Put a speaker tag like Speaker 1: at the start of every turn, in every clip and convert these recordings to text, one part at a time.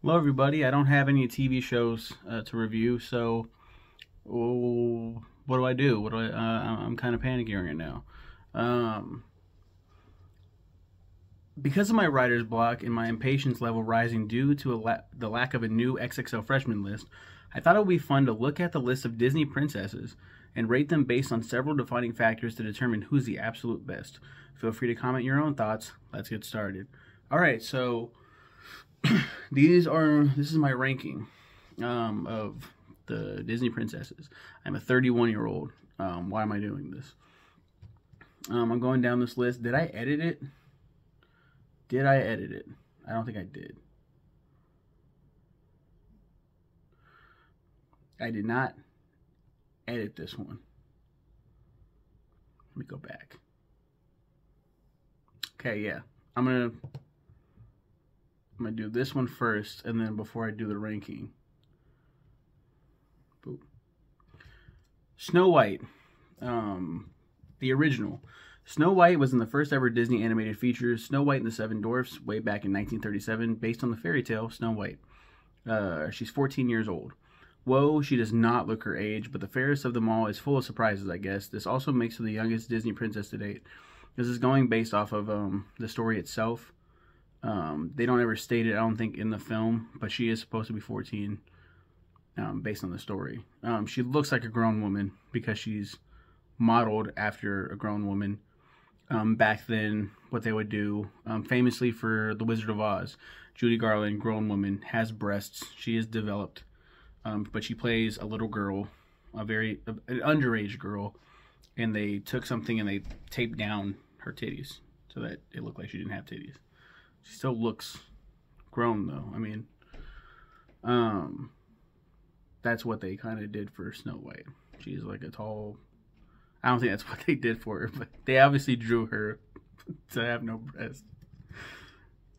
Speaker 1: Hello, everybody. I don't have any TV shows to review, so what do I do? What do I'm kind of panicking right now. Um, because of my writer's block and my impatience level rising due to the lack of a new XXL freshman list, I thought it would be fun to look at the list of Disney princesses and rate them based on several defining factors to determine who's the absolute best. Feel free to comment your own thoughts. Let's get started. All right, so this is my ranking of the Disney princesses. I'm a 31-year-old. Why am I doing this? I'm going down this list. Did I edit it? Did I edit it? I don't think I did. I did not edit this one. Let me go back. Okay, yeah. I'm gonna do this one first, and then before I do the ranking. Boop. Snow White, the original. Snow White was in the first ever Disney animated feature, Snow White and the Seven Dwarfs, way back in 1937, based on the fairy tale Snow White. She's 14 years old. Whoa, she does not look her age, but the fairest of them all is full of surprises, I guess. This also makes her the youngest Disney princess to date. This is going based off of the story itself. They don't ever state it, I don't think, in the film, but she is supposed to be 14, based on the story. She looks like a grown woman because she's modeled after a grown woman. Back then, what they would do, famously for The Wizard of Oz, Judy Garland, grown woman, has breasts. She is developed, but she plays a little girl, an underage girl, and they took something and they taped down her titties so that it looked like she didn't have titties. She still looks grown though. I mean, that's what they kind of did for Snow White. She's like a tall. I don't think that's what they did for her, but they obviously drew her to have no breasts.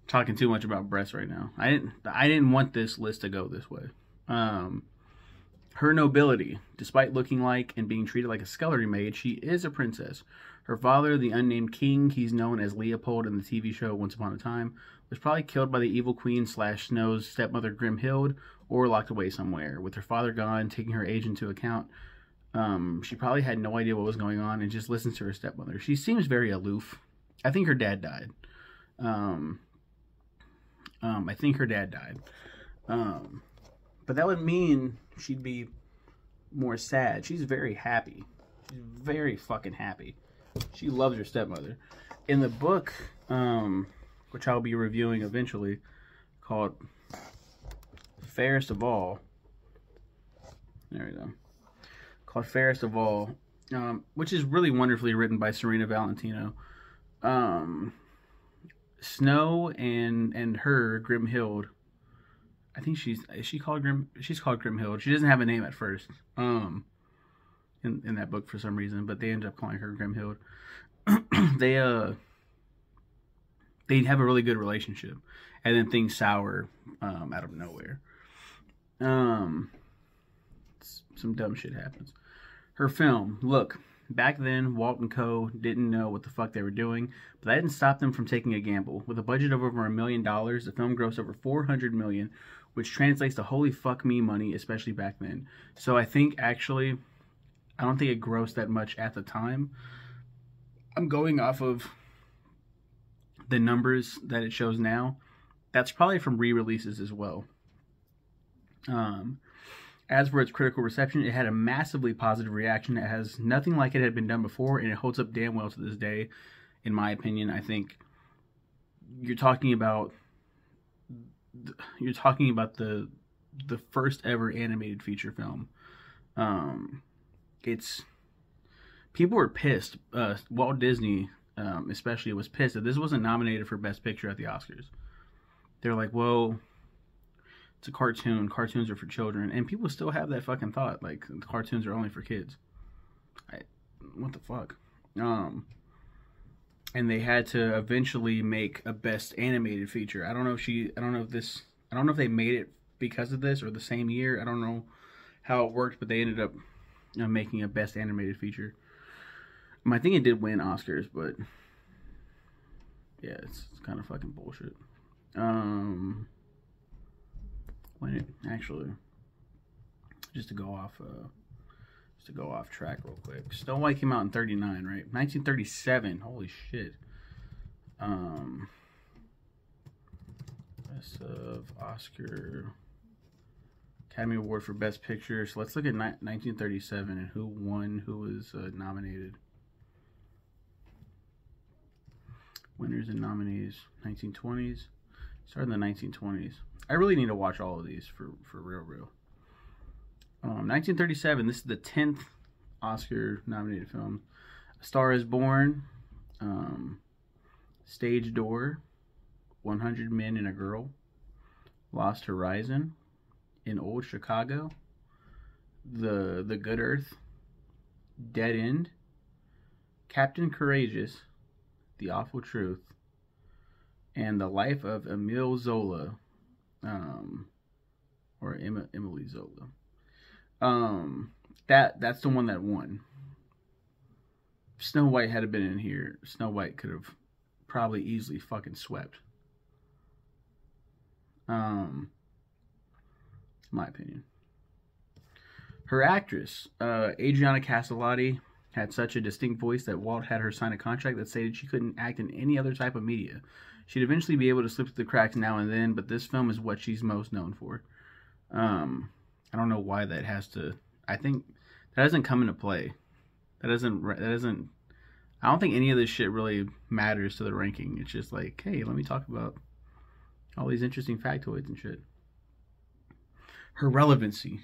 Speaker 1: Talking too much about breasts right now. I didn't want this list to go this way. Her nobility, despite looking like and being treated like a scullery maid, she is a princess. Her father, the unnamed king, he's known as Leopold in the TV show Once Upon a Time, was probably killed by the evil queen / Snow's stepmother Grimhild, or locked away somewhere. With her father gone, taking her age into account, she probably had no idea what was going on and just listens to her stepmother. She seems very aloof. I think her dad died. I think her dad died. But that would mean she'd be more sad. She's very happy. She's very fucking happy. She loves her stepmother. In the book, which I'll be reviewing eventually, called Fairest of All. There we go. Called Fairest of All, which is really wonderfully written by Serena Valentino. Snow and her, Grimhild. I think she's called Grimhild. She doesn't have a name at first. In that book for some reason, but they end up calling her Grimhild. they have a really good relationship, and then things sour out of nowhere. Some dumb shit happens. Her film, look, back then Walt and Co. didn't know what the fuck they were doing, but that didn't stop them from taking a gamble. With a budget of over $1 million, the film grossed over $400 million, which translates to holy fuck me money, especially back then. So I think actually, I don't think it grossed that much at the time. I'm going off of the numbers that it shows now. That's probably from re-releases as well. As for its critical reception, it had a massively positive reaction. It has nothing like it had been done before, and it holds up damn well to this day, in my opinion. I think you're talking about the first ever animated feature film. It's people were pissed. Walt Disney, especially, was pissed that this wasn't nominated for Best Picture at the Oscars. They're like, well, it's a cartoon. Cartoons are for children, and people still have that fucking thought. Like, the cartoons are only for kids. What the fuck? And they had to eventually make a Best Animated Feature. I don't know if they made it because of this or the same year. I don't know how it worked, but they ended up making a Best Animated Feature. I think it did win Oscars, but yeah, it's kind of fucking bullshit. when it actually, just to go off track real quick. Snow White came out in 39, right? 1937. Holy shit. Best of Oscar Academy Award for Best Picture. So let's look at 1937 and who won, who was nominated. Winners and nominees. 1920s. Started in the 1920s. I really need to watch all of these for real. 1937. This is the 10th Oscar-nominated film. A Star is Born. Stage Door. 100 Men and a Girl. Lost Horizon. In Old Chicago. The Good Earth. Dead End. Captain Courageous. The Awful Truth. And The Life of Emile Zola. Or Emily Zola. That's the one that won. Snow White had been in here. Snow White could have probably easily fucking swept. My opinion. Her actress, Adriana Castellotti, had such a distinct voice that Walt had her sign a contract that stated she couldn't act in any other type of media. She'd eventually be able to slip through the cracks now and then, but this film is what she's most known for. I don't know why that has to. I think that doesn't come into play. That doesn't. I don't think any of this shit really matters to the ranking. It's just like, hey, let me talk about all these interesting factoids and shit. Her relevancy.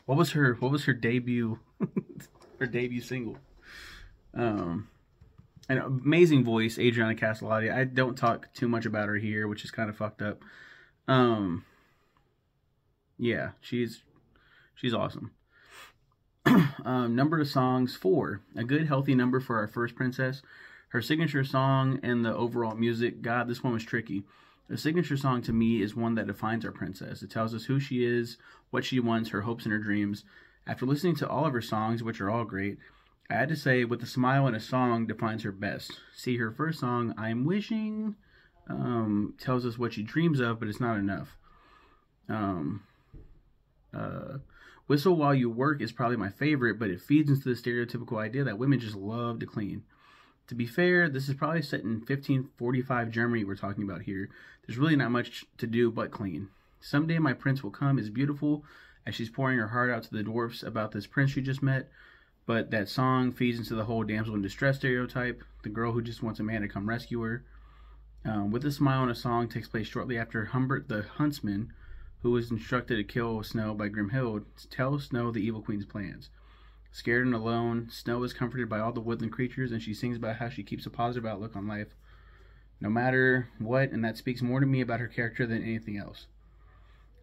Speaker 1: What was her debut? Her debut single. An amazing voice, Adriana Castellotti. I don't talk too much about her here, which is kind of fucked up. Yeah, she's awesome. Number of songs, 4. A good, healthy number for our first princess. Her signature song and the overall music. God, this one was tricky. A signature song to me is one that defines our princess. It tells us who she is, what she wants, her hopes and her dreams. After listening to all of her songs, which are all great, I had to say With a Smile and a Song defines her best. See, her first song, I'm Wishing, tells us what she dreams of, but it's not enough. Whistle While You Work is probably my favorite, but it feeds into the stereotypical idea that women just love to clean. To be fair, this is probably set in 1545 Germany we're talking about here. There's really not much to do but clean. Someday My Prince Will Come is beautiful as she's pouring her heart out to the dwarfs about this prince she just met, but that song feeds into the whole damsel in distress stereotype, the girl who just wants a man to come rescue her. With a Smile and a Song takes place shortly after Humbert the Huntsman, who was instructed to kill Snow by Grimhild, tells Snow the Evil Queen's plans. Scared and alone, Snow is comforted by all the woodland creatures, and she sings about how she keeps a positive outlook on life, no matter what, and that speaks more to me about her character than anything else.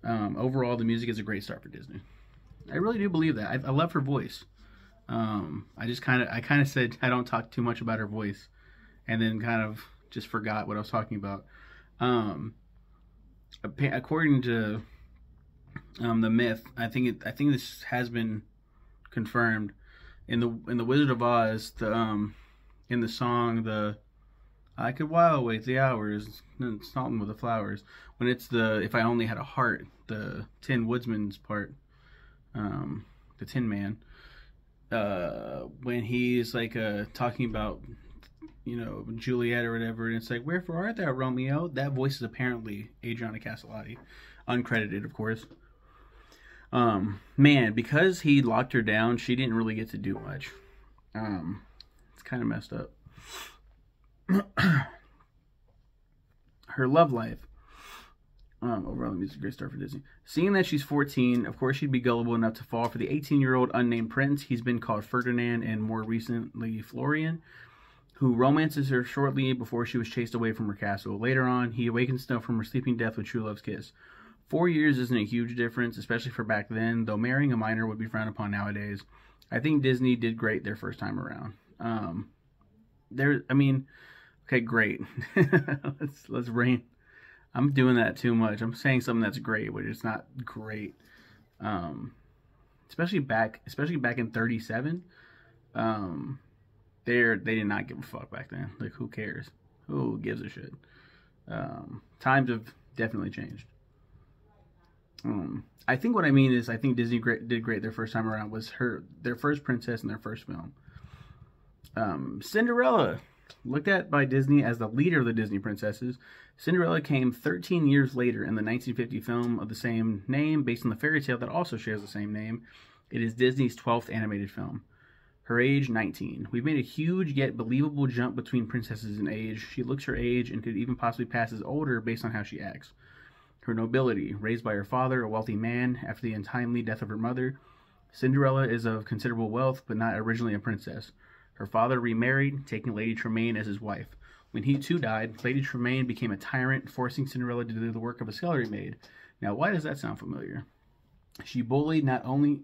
Speaker 1: Overall, the music is a great start for Disney. I really do believe that. I love her voice. I kind of said I don't talk too much about her voice, and then kind of just forgot what I was talking about. According to the myth, I think this has been confirmed in the Wizard of Oz. In the song, I could while away the hours, salting with the flowers. When it's If I Only Had a Heart, the Tin Woodsman's part, the Tin Man, when he's like talking about, Juliet or whatever, and it's like, wherefore art thou, Romeo? That voice is apparently Adriana Castellotti, uncredited, of course. Man, because he locked her down, she didn't really get to do much. It's kind of messed up. Her love life. Overall, the music is a great start for Disney. Seeing that she's 14, of course she'd be gullible enough to fall for the 18-year-old unnamed prince. He's been called Ferdinand and more recently Florian, who romances her shortly before she was chased away from her castle. Later on, he awakens Snow from her sleeping death with true love's kiss. 4 years isn't a huge difference, especially for back then, though marrying a minor would be frowned upon nowadays. I think Disney did great their first time around. Okay, great. let's rein. I'm doing that too much. I'm saying something that's great, but it's not great. Especially back in 37. They did not give a fuck back then. Like, who cares? Who gives a shit? Times have definitely changed. I think what I mean is I think Disney did great their first time around was their first princess in their first film. Cinderella, looked at by Disney as the leader of the Disney princesses, Cinderella came 13 years later in the 1950 film of the same name, based on the fairy tale that also shares the same name. It is Disney's 12th animated film. Her age, 19. We've made a huge yet believable jump between princesses in age. She looks her age and could even possibly pass as older based on how she acts. Her nobility, raised by her father, a wealthy man, after the untimely death of her mother. Cinderella is of considerable wealth, but not originally a princess. Her father remarried, taking Lady Tremaine as his wife. When he too died, Lady Tremaine became a tyrant, forcing Cinderella to do the work of a scullery maid. Now, why does that sound familiar? She's bullied not only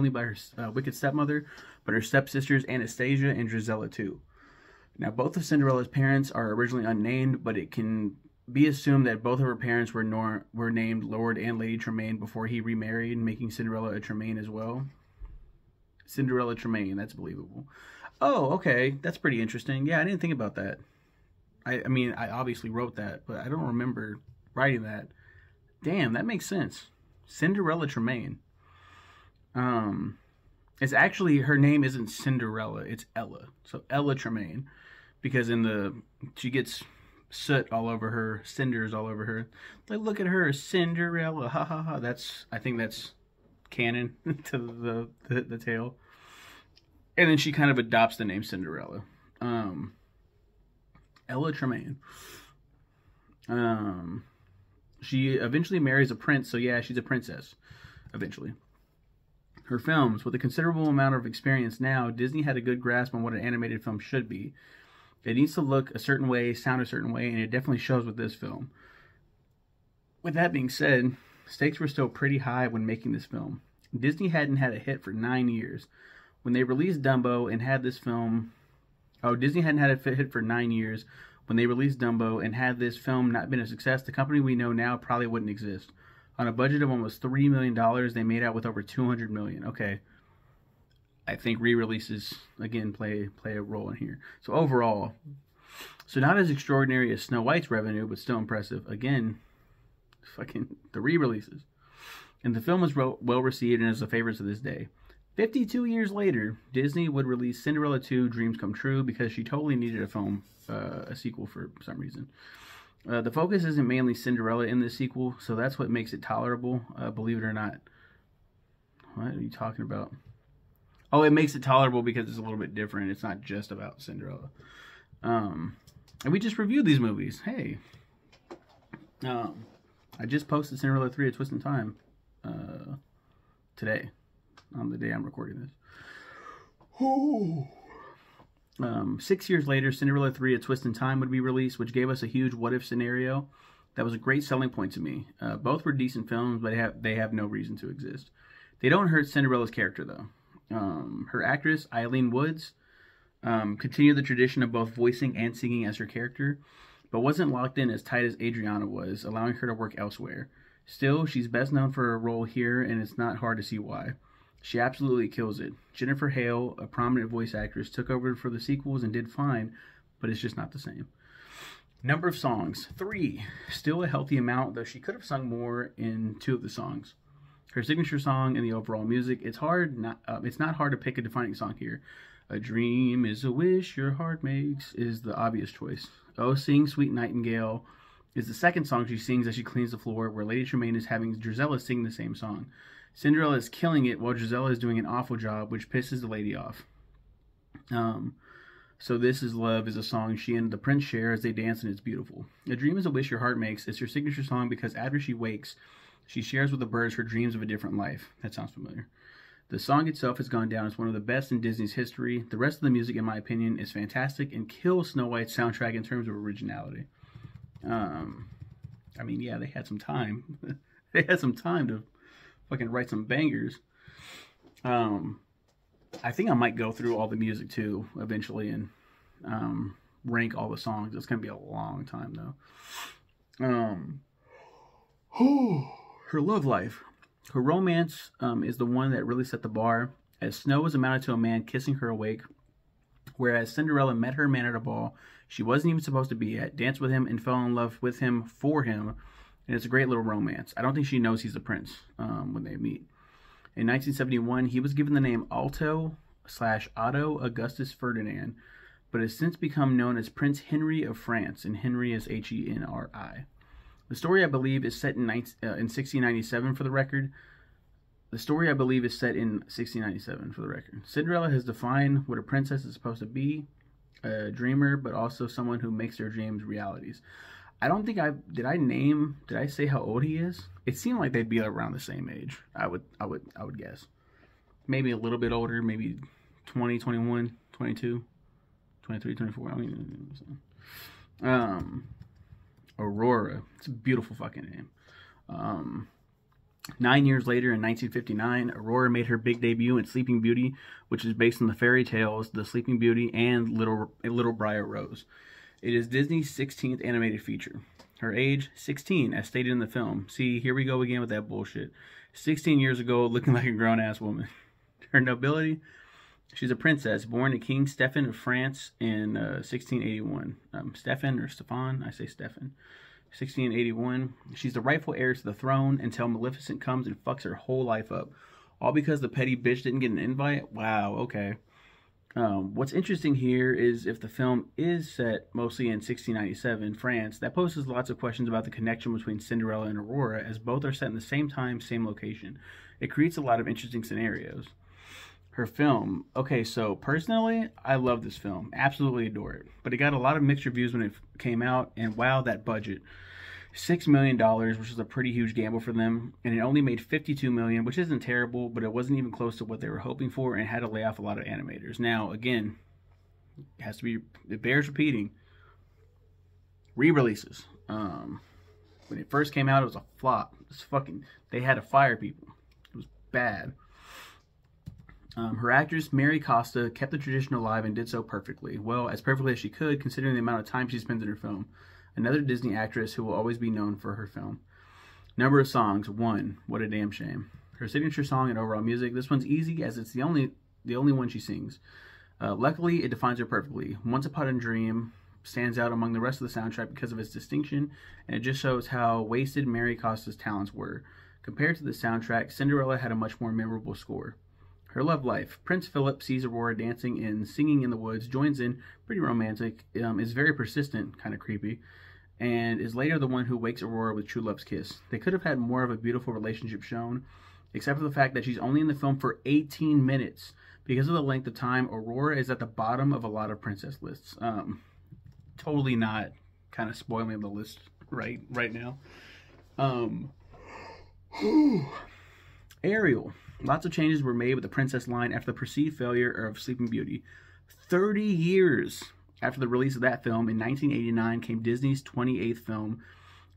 Speaker 1: by her wicked stepmother, but her stepsisters Anastasia and Gisela too. Now, both of Cinderella's parents are originally unnamed, but it can be assumed that both of her parents were named Lord and Lady Tremaine before he remarried, making Cinderella a Tremaine as well. Cinderella Tremaine, that's believable. Oh, okay, that's pretty interesting. Yeah, I didn't think about that. I mean, I obviously wrote that, but I don't remember writing that. Damn, that makes sense. Cinderella Tremaine. It's actually, her name isn't Cinderella, it's Ella. So Ella Tremaine, because she gets soot all over her, cinders all over her. Like, look at her, Cinderella, ha ha ha. I think that's canon to the tale. And then she kind of adopts the name Cinderella. Ella Tremaine. She eventually marries a prince, so yeah, she's a princess, eventually. Her films, with a considerable amount of experience now, Disney had a good grasp on what an animated film should be. It needs to look a certain way, sound a certain way, and it definitely shows with this film. With that being said, stakes were still pretty high when making this film. Disney hadn't had a hit for 9 years. When they released Dumbo and had this film... Oh, Disney hadn't had a hit for 9 years. When they released Dumbo and had this film not been a success, the company we know now probably wouldn't exist. On a budget of almost $3 million, they made out with over $200 million. Okay. I think re-releases, again, play a role in here. So overall, not as extraordinary as Snow White's revenue, but still impressive. Again, fucking the re-releases. And the film was well received and is a favorite to this day. 52 years later, Disney would release Cinderella 2 Dreams Come True because she totally needed a sequel for some reason. The focus isn't mainly Cinderella in this sequel, so that's what makes it tolerable, believe it or not. What are you talking about? Oh, it makes it tolerable because it's a little bit different. It's not just about Cinderella. And we just reviewed these movies. Hey. I just posted Cinderella 3 A Twist in Time today, on the day I'm recording this. Oh. 6 years later, Cinderella 3 A Twist in Time would be released, which gave us a huge what-if scenario. That was a great selling point to me. Both were decent films, but they have no reason to exist. They don't hurt Cinderella's character, though. Her actress, Eileen Woods, continued the tradition of both voicing and singing as her character, but wasn't locked in as tight as Adriana was, allowing her to work elsewhere. Still, she's best known for her role here, and it's not hard to see why. She absolutely kills it. Jennifer Hale, a prominent voice actress, took over for the sequels and did fine, but it's just not the same. Number of songs, 3. Still a healthy amount, though she could have sung more in 2 of the songs. Her signature song and the overall music, it's not hard to pick a defining song here. A dream is a wish your heart makes is the obvious choice. Oh, Sing Sweet Nightingale is the second song she sings as she cleans the floor, where Lady Tremaine is having Gisela sing the same song. Cinderella is killing it while Gisela is doing an awful job, which pisses the lady off. So This Is Love is a song she and the prince share as they dance, and it's beautiful. A dream is a wish your heart makes. It's her signature song because after she wakes, she shares with the birds her dreams of a different life. That sounds familiar. The song itself has gone down as one of the best in Disney's history. The rest of the music, in my opinion, is fantastic and kills Snow White's soundtrack in terms of originality. I mean, yeah, they had some time. They had some time to fucking write some bangers. I think I might go through all the music too eventually and rank all the songs. It's gonna be a long time though. Her love life, her romance is the one that really set the bar, as Snow was amounted to a man kissing her awake, whereas Cinderella met her man at a ball she wasn't even supposed to be at, danced with him and fell in love with him for him, and it's a great little romance. I don't think she knows he's the prince when they meet. In 1971, he was given the name Otto Augustus Ferdinand, but has since become known as Prince Henry of France, and Henry is Henri. The story, I believe, is set in 1697 for the record. Cinderella has defined what a princess is supposed to be, a dreamer, but also someone who makes their dreams realities. I don't think did I say how old he is? It seemed like they'd be around the same age. I would guess. Maybe a little bit older, maybe 20, 21, 22, 23, 24. I mean, Aurora. It's a beautiful fucking name. 9 years later, in 1959, Aurora made her big debut in Sleeping Beauty, which is based on the fairy tales The Sleeping Beauty and Little Briar Rose. It is Disney's 16th animated feature. Her age, 16, as stated in the film. See, here we go again with that bullshit. 16 years ago, looking like a grown-ass woman. Her nobility, she's a princess born to King Stephen of France in 1681. Stefan or Stefan? I say Stefan. 1681. She's the rightful heir to the throne until Maleficent comes and fucks her whole life up. All because the petty bitch didn't get an invite? Wow, okay. What's interesting here is if the film is set mostly in 1697 France, that poses lots of questions about the connection between Cinderella and Aurora, as both are set in the same time, same location. It creates a lot of interesting scenarios. Her film. Okay, so personally, I love this film. Absolutely adore it. But it got a lot of mixed reviews when it came out, and wow, that budget. $6 million, which is a pretty huge gamble for them, and it only made $52 million, which isn't terrible, but it wasn't even close to what they were hoping for, and had to lay off a lot of animators. Now, again, it bears repeating. Re-releases. When it first came out, it was a flop. They had to fire people. It was bad. Her actress, Mary Costa, kept the tradition alive and did so perfectly. Well, as perfectly as she could, considering the amount of time she spends in her film. Another Disney actress who will always be known for her film. Number of songs, 1. What a damn shame. Her signature song and overall music. This one's easy as it's the only one she sings. Luckily, it defines her perfectly. Once Upon a Dream stands out among the rest of the soundtrack because of its distinction, and it just shows how wasted Mary Costa's talents were. Compared to the soundtrack, Cinderella had a much more memorable score. Her love life. Prince Philip sees Aurora dancing and singing in the woods, joins in, pretty romantic, is very persistent, kind of creepy, and is later the one who wakes Aurora with true love's kiss. They could have had more of a beautiful relationship shown, except for the fact that she's only in the film for 18 minutes. Because of the length of time, Aurora is at the bottom of a lot of princess lists. Totally not kind of spoiling the list right now. Ariel. Lots of changes were made with the princess line after the perceived failure of Sleeping Beauty. 30 years after the release of that film, in 1989, came Disney's 28th film,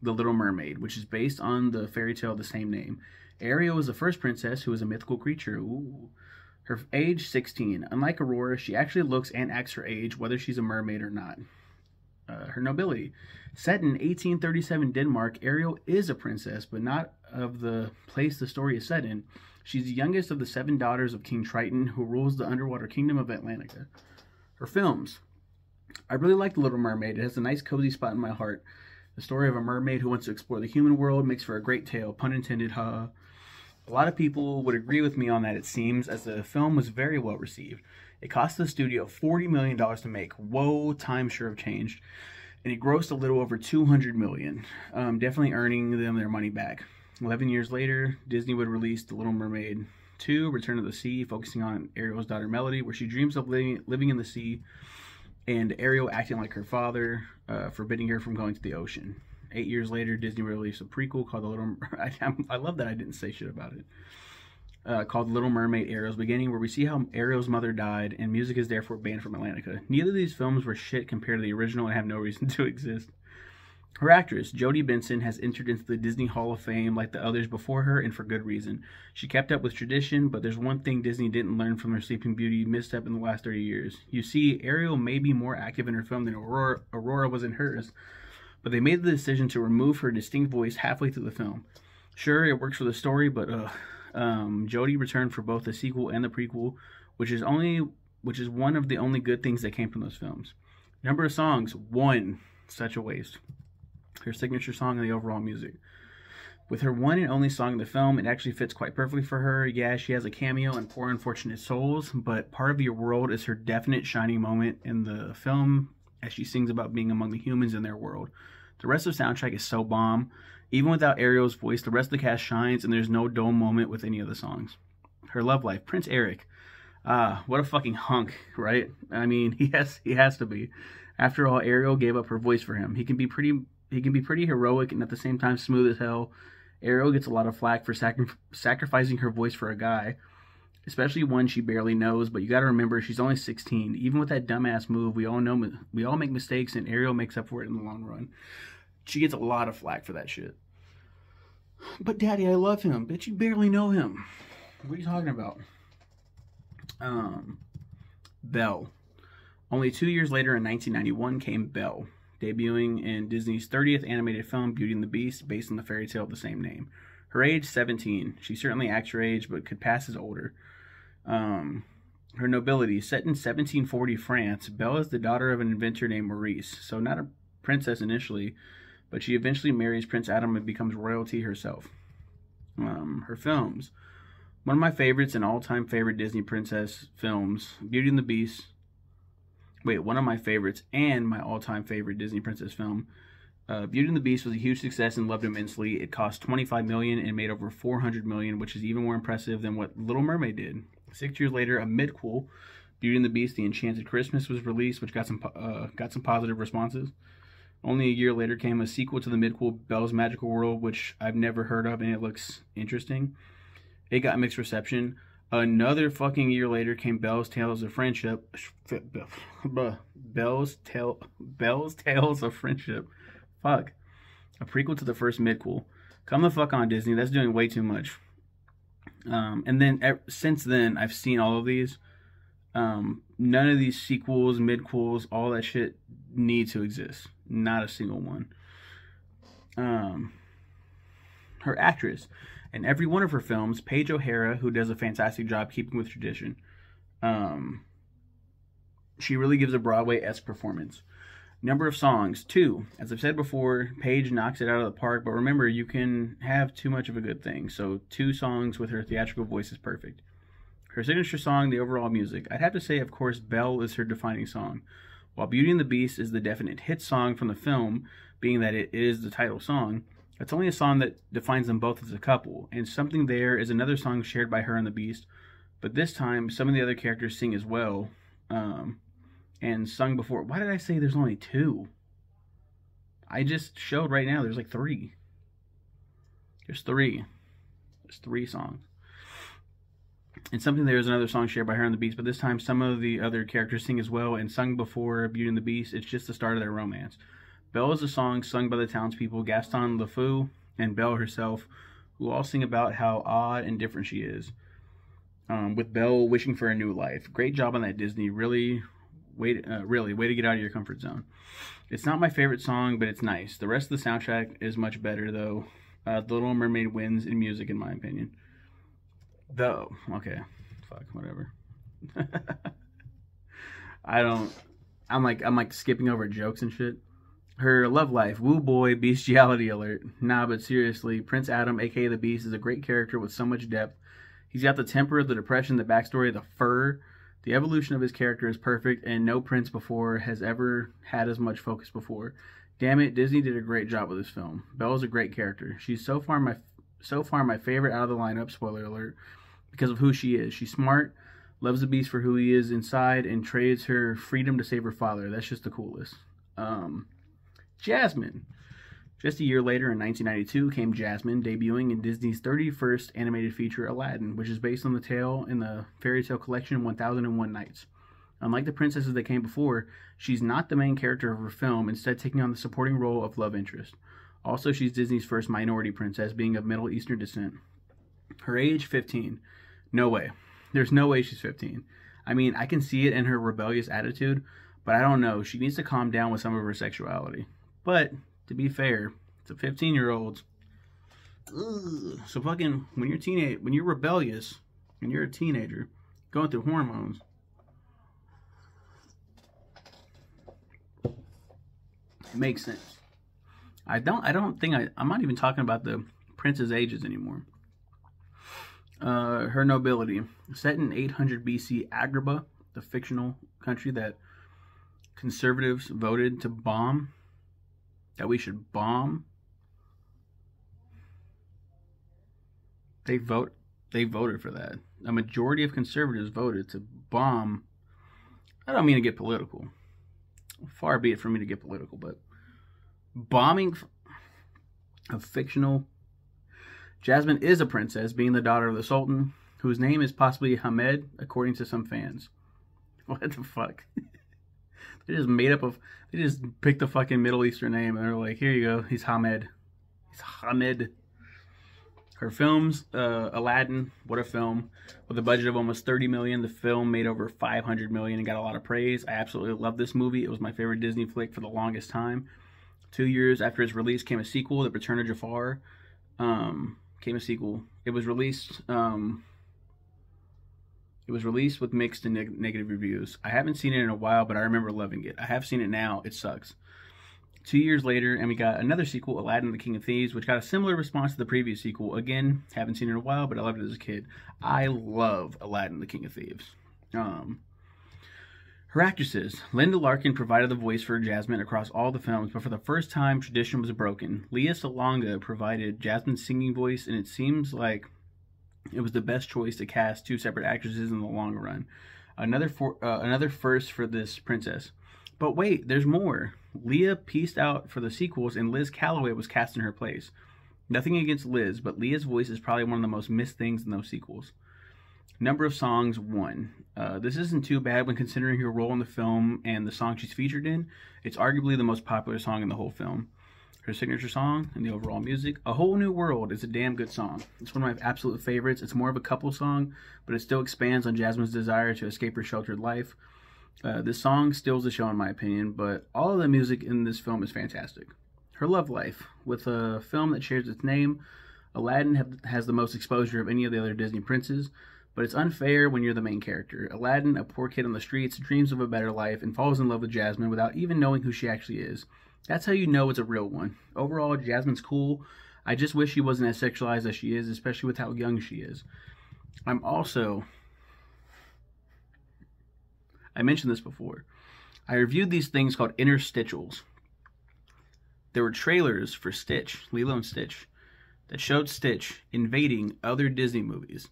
Speaker 1: The Little Mermaid, which is based on the fairy tale of the same name. Ariel is the first princess who is a mythical creature. Ooh. Her age, 16. Unlike Aurora, she actually looks and acts her age, whether she's a mermaid or not. Her nobility. Set in 1837 Denmark, Ariel is a princess, but not of the place the story is set in. She's the youngest of the 7 daughters of King Triton, who rules the underwater kingdom of Atlantica. Her films. I really like The Little Mermaid. It has a nice cozy spot in my heart. The story of a mermaid who wants to explore the human world makes for a great tale. Pun intended, ha. A lot of people would agree with me on that, it seems, as the film was very well received. It cost the studio $40 million to make. Whoa, times sure have changed. And it grossed a little over $200 million. Definitely earning them their money back. 11 years later, Disney would release The Little Mermaid 2, Return of the Sea, focusing on Ariel's daughter Melody, where she dreams of living in the sea, and Ariel acting like her father, forbidding her from going to the ocean. 8 years later, Disney released a prequel called The Little... I love that I didn't say shit about it. Called The Little Mermaid, Ariel's Beginning, where we see how Ariel's mother died, and music is therefore banned from Atlantica. Neither of these films were shit compared to the original and have no reason to exist. Her actress, Jodie Benson, has entered into the Disney Hall of Fame like the others before her, and for good reason. She kept up with tradition, but there's one thing Disney didn't learn from her Sleeping Beauty misstep in the last 30 years. You see, Ariel may be more active in her film than Aurora was in hers, but they made the decision to remove her distinct voice halfway through the film. Sure, it works for the story, but Jodie returned for both the sequel and the prequel, which is one of the only good things that came from those films. Number of songs, 1. Such a waste. her signature song, and the overall music. With her one and only song in the film, it actually fits quite perfectly for her. Yeah, she has a cameo in Poor Unfortunate Souls, but Part of Your World is her definite shining moment in the film as she sings about being among the humans in their world. The rest of the soundtrack is so bomb. Even without Ariel's voice, the rest of the cast shines, and there's no dull moment with any of the songs. Her love life, Prince Eric. What a fucking hunk, right? I mean, he has to be. After all, Ariel gave up her voice for him. He can be pretty heroic and at the same time smooth as hell. Ariel gets a lot of flack for sacrificing her voice for a guy, especially one she barely knows, but you gotta remember she's only 16. Even with that dumbass move, we all make mistakes, and Ariel makes up for it in the long run. She gets a lot of flack for that shit. But Daddy, I love him. Bitch, you barely know him. What are you talking about? Belle. Only 2 years later, in 1991, came Belle, debuting in Disney's 30th animated film, Beauty and the Beast, based on the fairy tale of the same name. Her age, 17. She certainly acts her age, but could pass as older. Her nobility, set in 1740 France, Belle is the daughter of an inventor named Maurice, so not a princess initially, but she eventually marries Prince Adam and becomes royalty herself. Her films. One of my favorites and all-time favorite Disney princess films, Beauty and the Beast. One of my favorites and my all-time favorite Disney princess film. Beauty and the Beast was a huge success and loved immensely. It cost $25 million and made over $400 million, which is even more impressive than what Little Mermaid did. 6 years later, a midquel, Beauty and the Beast: The Enchanted Christmas, was released, which got some positive responses. Only a year later came a sequel to the midquel, Belle's Magical World, which I've never heard of, and it looks interesting. It got mixed reception. Another fucking year later came Belle's Tales of Friendship. Belle's Tales of Friendship. Fuck. A prequel to the first midquel. Come the fuck on, Disney. That's doing way too much. And then, since then, I've seen all of these. None of these sequels, midquels, all that shit need to exist. Not a single one. Her actress. In every one of her films, Paige O'Hara, who does a fantastic job keeping with tradition. She really gives a Broadway-esque performance. Number of songs, 2. As I've said before, Paige knocks it out of the park, but remember, you can have too much of a good thing, so 2 songs with her theatrical voice is perfect. Her signature song, the overall music. I'd have to say, of course, Belle is her defining song. While Beauty and the Beast is the definite hit song from the film, being that it is the title song, it's only a song that defines them both as a couple, and Something There is another song shared by her and the Beast, but this time, some of the other characters sing as well, and sung before. Why did I say there's only 2? I just showed right now there's like 3. There's 3. There's 3 songs. And Something There is another song shared by her and the Beast, but this time some of the other characters sing as well and sung before Beauty and the Beast. It's just the start of their romance. Belle is a song sung by the townspeople, Gaston Lefou and Belle herself, who all sing about how odd and different she is. With Belle wishing for a new life. Great job on that, Disney. Really, way to get out of your comfort zone. It's not my favorite song, but it's nice. The rest of the soundtrack is much better, though. The Little Mermaid wins in music, in my opinion. Though, okay, fuck, whatever. I'm like skipping over jokes and shit. Her love life, woo boy, bestiality alert. Nah, but seriously, Prince Adam, aka the Beast, is a great character with so much depth. He's got the temper, the depression, the backstory, the fur. The evolution of his character is perfect, and no prince before has ever had as much focus before. Damn it, Disney did a great job with this film. Belle's a great character. She's so far my favorite out of the lineup, spoiler alert, because of who she is. She's smart, loves the Beast for who he is inside, and trades her freedom to save her father. That's just the coolest. Jasmine. Just a year later, in 1992, came Jasmine, debuting in Disney's 31st animated feature, Aladdin, which is based on the tale in the fairy tale collection 1001 Nights. Unlike the princesses that came before, she's not the main character of her film, instead taking on the supporting role of love interest. Also, she's Disney's first minority princess, being of Middle Eastern descent. Her age, 15. No way. There's no way she's 15. I mean, I can see it in her rebellious attitude, but I don't know. She needs to calm down with some of her sexuality. But, to be fair, it's a 15-year-old. So fucking, when you're rebellious, and you're a teenager, going through hormones, it makes sense. I'm not even talking about the prince's ages anymore. Her nobility, set in 800 BC Agrabah, the fictional country that conservatives voted to bomb, that we should bomb. They voted for that. A majority of conservatives voted to bomb. I don't mean to get political. Far be it from me to get political, but bombing a fictional. Jasmine is a princess, being the daughter of the Sultan, whose name is possibly Hamed, according to some fans. What the fuck? They just picked a fucking Middle Eastern name and they're like, here you go, he's Hamed. He's Hamed. Her films, Aladdin, what a film. With a budget of almost $30 million, the film made over $500 million and got a lot of praise. I absolutely love this movie. It was my favorite Disney flick for the longest time. 2 years after its release came a sequel, The Return of Jafar. Came a sequel. It was released with mixed and negative reviews. I haven't seen it in a while, but I remember loving it. I have seen it now. It sucks. 2 years later, and we got another sequel, Aladdin the King of Thieves, which got a similar response to the previous sequel. Again, haven't seen it in a while, but I loved it as a kid. I love Aladdin the King of Thieves. Her actresses. Linda Larkin provided the voice for Jasmine across all the films, but for the first time, tradition was broken. Lea Salonga provided Jasmine's singing voice, and it seems like it was the best choice to cast two separate actresses in the long run. Another first for this princess. But wait, there's more. Lea pieced out for the sequels, and Liz Calloway was cast in her place. Nothing against Liz, but Lea's voice is probably one of the most missed things in those sequels. Number of songs, 1. This isn't too bad when considering her role in the film and the song she's featured in. It's arguably the most popular song in the whole film. Her signature song and the overall music, A Whole New World, is a damn good song. It's one of my absolute favorites. It's more of a couple song, but it still expands on Jasmine's desire to escape her sheltered life. This song steals the show in my opinion, but all of the music in this film is fantastic. Her love life. With a film that shares its name, Aladdin has the most exposure of any of the other Disney princes, but it's unfair when you're the main character. Aladdin, a poor kid on the streets, dreams of a better life and falls in love with Jasmine without even knowing who she actually is. That's how you know it's a real one. Overall, Jasmine's cool. I just wish she wasn't as sexualized as she is, especially with how young she is. I mentioned this before. I reviewed these things called interstitials. There were trailers for Stitch, Lilo and Stitch, that showed Stitch invading other Disney movies.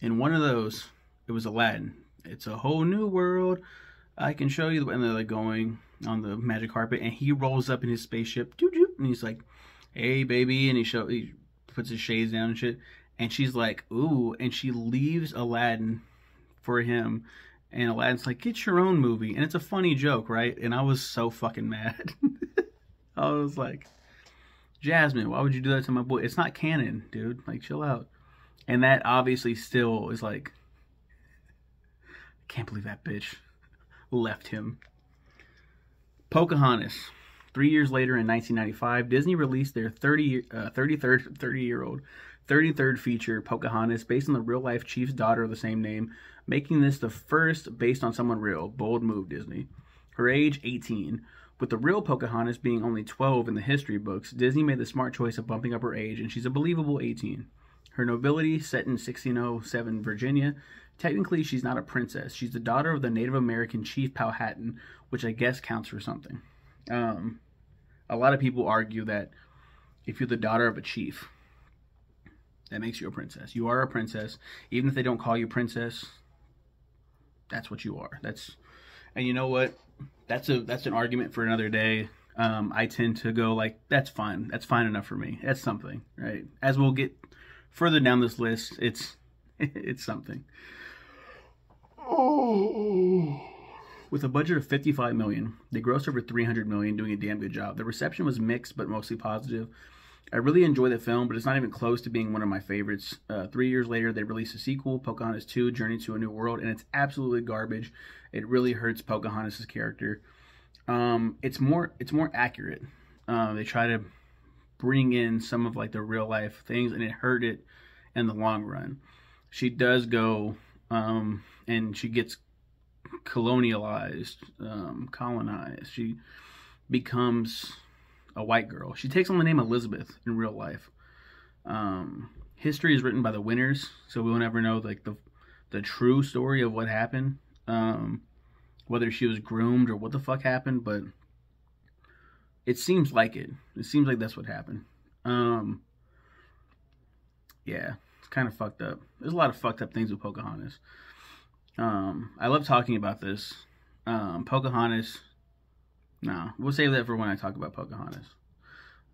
Speaker 1: In one of those, it was Aladdin. It's a whole new world. I can show you. And they're like going on the magic carpet, and he rolls up in his spaceship, and he's like, "Hey, baby," and he puts his shades down and shit. And she's like, "Ooh," and she leaves Aladdin for him. And Aladdin's like, "Get your own movie." And it's a funny joke, right? And I was so fucking mad. I was like, Jasmine, why would you do that to my boy? It's not canon, dude. Like, chill out. And that obviously still is like, I can't believe that bitch left him. Pocahontas. 3 years later in 1995, Disney released their 33rd feature, Pocahontas, based on the real-life chief's daughter of the same name, making this the first based on someone real. Bold move, Disney. Her age, 18. With the real Pocahontas being only 12 in the history books, Disney made the smart choice of bumping up her age, and she's a believable 18. Her nobility, set in 1607 Virginia, technically she's not a princess. She's the daughter of the Native American chief Powhatan, which I guess counts for something. A lot of people argue that if you're the daughter of a chief, that makes you a princess. You are a princess. Even if they don't call you princess, that's what you are. And you know what? That's an argument for another day. I tend to go like, that's fine. That's fine enough for me. That's something, right? As we'll get further down this list, it's something. Oh. With a budget of $55 million, they grossed over $300 million, doing a damn good job. The reception was mixed, but mostly positive. I really enjoy the film, but it's not even close to being one of my favorites. 3 years later, they released a sequel, Pocahontas 2, Journey to a New World, and it's absolutely garbage. It really hurts Pocahontas' character. It's more accurate. They try to bring in some of like the real life things, and it hurt it in the long run. She does go, and she gets colonized. She becomes a white girl. She takes on the name Elizabeth in real life. History is written by the winners, so we will never know like the true story of what happened. Whether she was groomed or what the fuck happened, but it seems like it. It seems like that's what happened. Yeah, it's kind of fucked up. There's a lot of fucked up things with Pocahontas. I love talking about this. Pocahontas. No, we'll save that for when I talk about Pocahontas.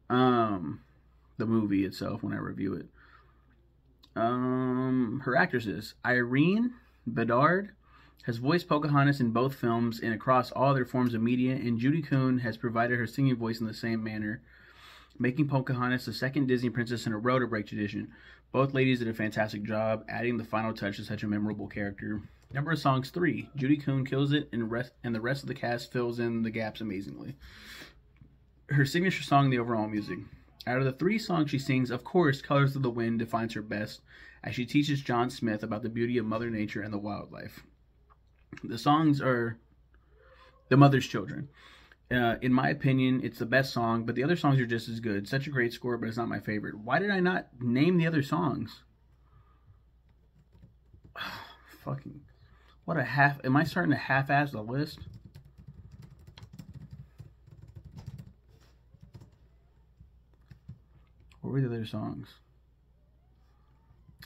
Speaker 1: The movie itself, when I review it. Her actresses. Irene Bedard has voiced Pocahontas in both films and across all other forms of media, and Judy Kuhn has provided her singing voice in the same manner, making Pocahontas the second Disney princess in a row to break tradition. Both ladies did a fantastic job, adding the final touch to such a memorable character. Number of songs, 3. Judy Kuhn kills it, and the rest of the cast fills in the gaps amazingly. Her signature song, the overall music. Out of the 3 songs she sings, of course, Colors of the Wind defines her best, as she teaches John Smith about the beauty of Mother Nature and the wildlife. The songs are The Mother's Children. In my opinion, it's the best song, but the other songs are just as good. Such a great score, but it's not my favorite. Why did I not name the other songs? Fucking... What a half... Am I starting to half-ass the list? What were the other songs?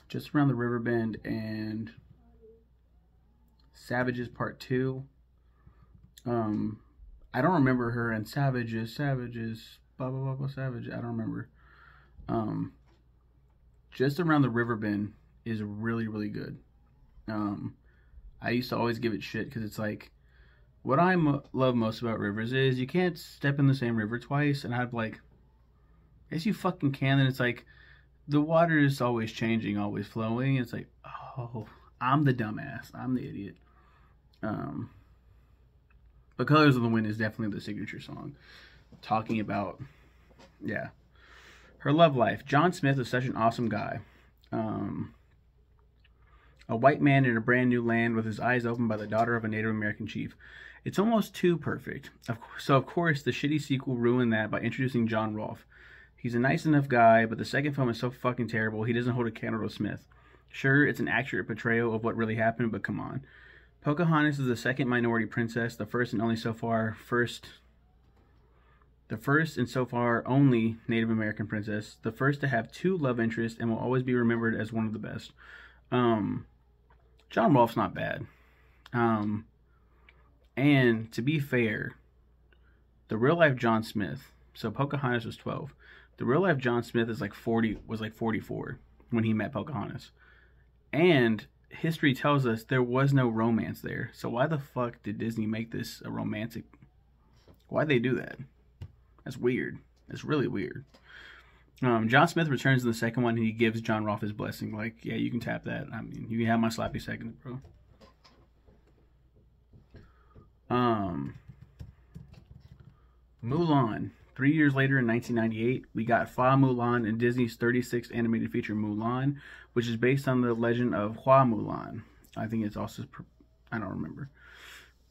Speaker 1: Just Around the River Bend and Savages Part 2. I don't remember her in Savages, blah, blah, blah, blah, Savage. I don't remember. Just Around the River Bend is really, really good. I used to always give it shit because it's like, what I love most about rivers is you can't step in the same river twice, and I'd be like, yes, you fucking can. And it's like, the water is always changing, always flowing. It's like, oh, I'm the dumbass. I'm the idiot. But Colors of the Wind is definitely the signature song. Talking about, yeah. Her love life. John Smith is such an awesome guy. A white man in a brand new land with his eyes opened by the daughter of a Native American chief. It's almost too perfect. So, of course, the shitty sequel ruined that by introducing John Rolfe. He's a nice enough guy, but the second film is so fucking terrible, he doesn't hold a candle to Smith. Sure, it's an accurate portrayal of what really happened, but come on. Pocahontas is the second minority princess, the first and so far only Native American princess, the first to have 2 love interests, and will always be remembered as one of the best. John Rolfe's not bad. And to be fair, the real life John Smith, so Pocahontas was 12. The real life John Smith was like 44 when he met Pocahontas. And history tells us there was no romance there. So why the fuck did Disney make this a romantic? Why'd they do that? That's weird. That's really weird. John Smith returns in the second one and he gives John Rolfe his blessing. Like, yeah, you can tap that. I mean, you can have my sloppy seconds, bro. Mulan. 3 years later in 1998, we got Fa Mulan in Disney's 36th animated feature Mulan, which is based on the legend of Hua Mulan. I think it's also... I don't remember.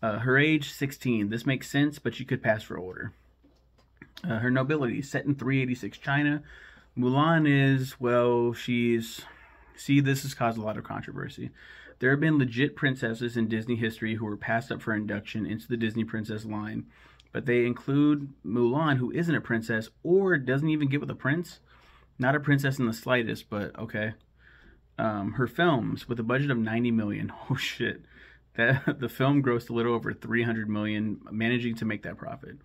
Speaker 1: Her age, 16. This makes sense, but she could pass for older. Her nobility, set in 386 China. Mulan is, well, she's... See, this has caused a lot of controversy. There have been legit princesses in Disney history who were passed up for induction into the Disney princess line, but they include Mulan, who isn't a princess or doesn't even get with a prince. Not a princess in the slightest, but okay. Her films, with a budget of $90 million. Oh, shit. The film grossed a little over $300 million, managing to make that profit.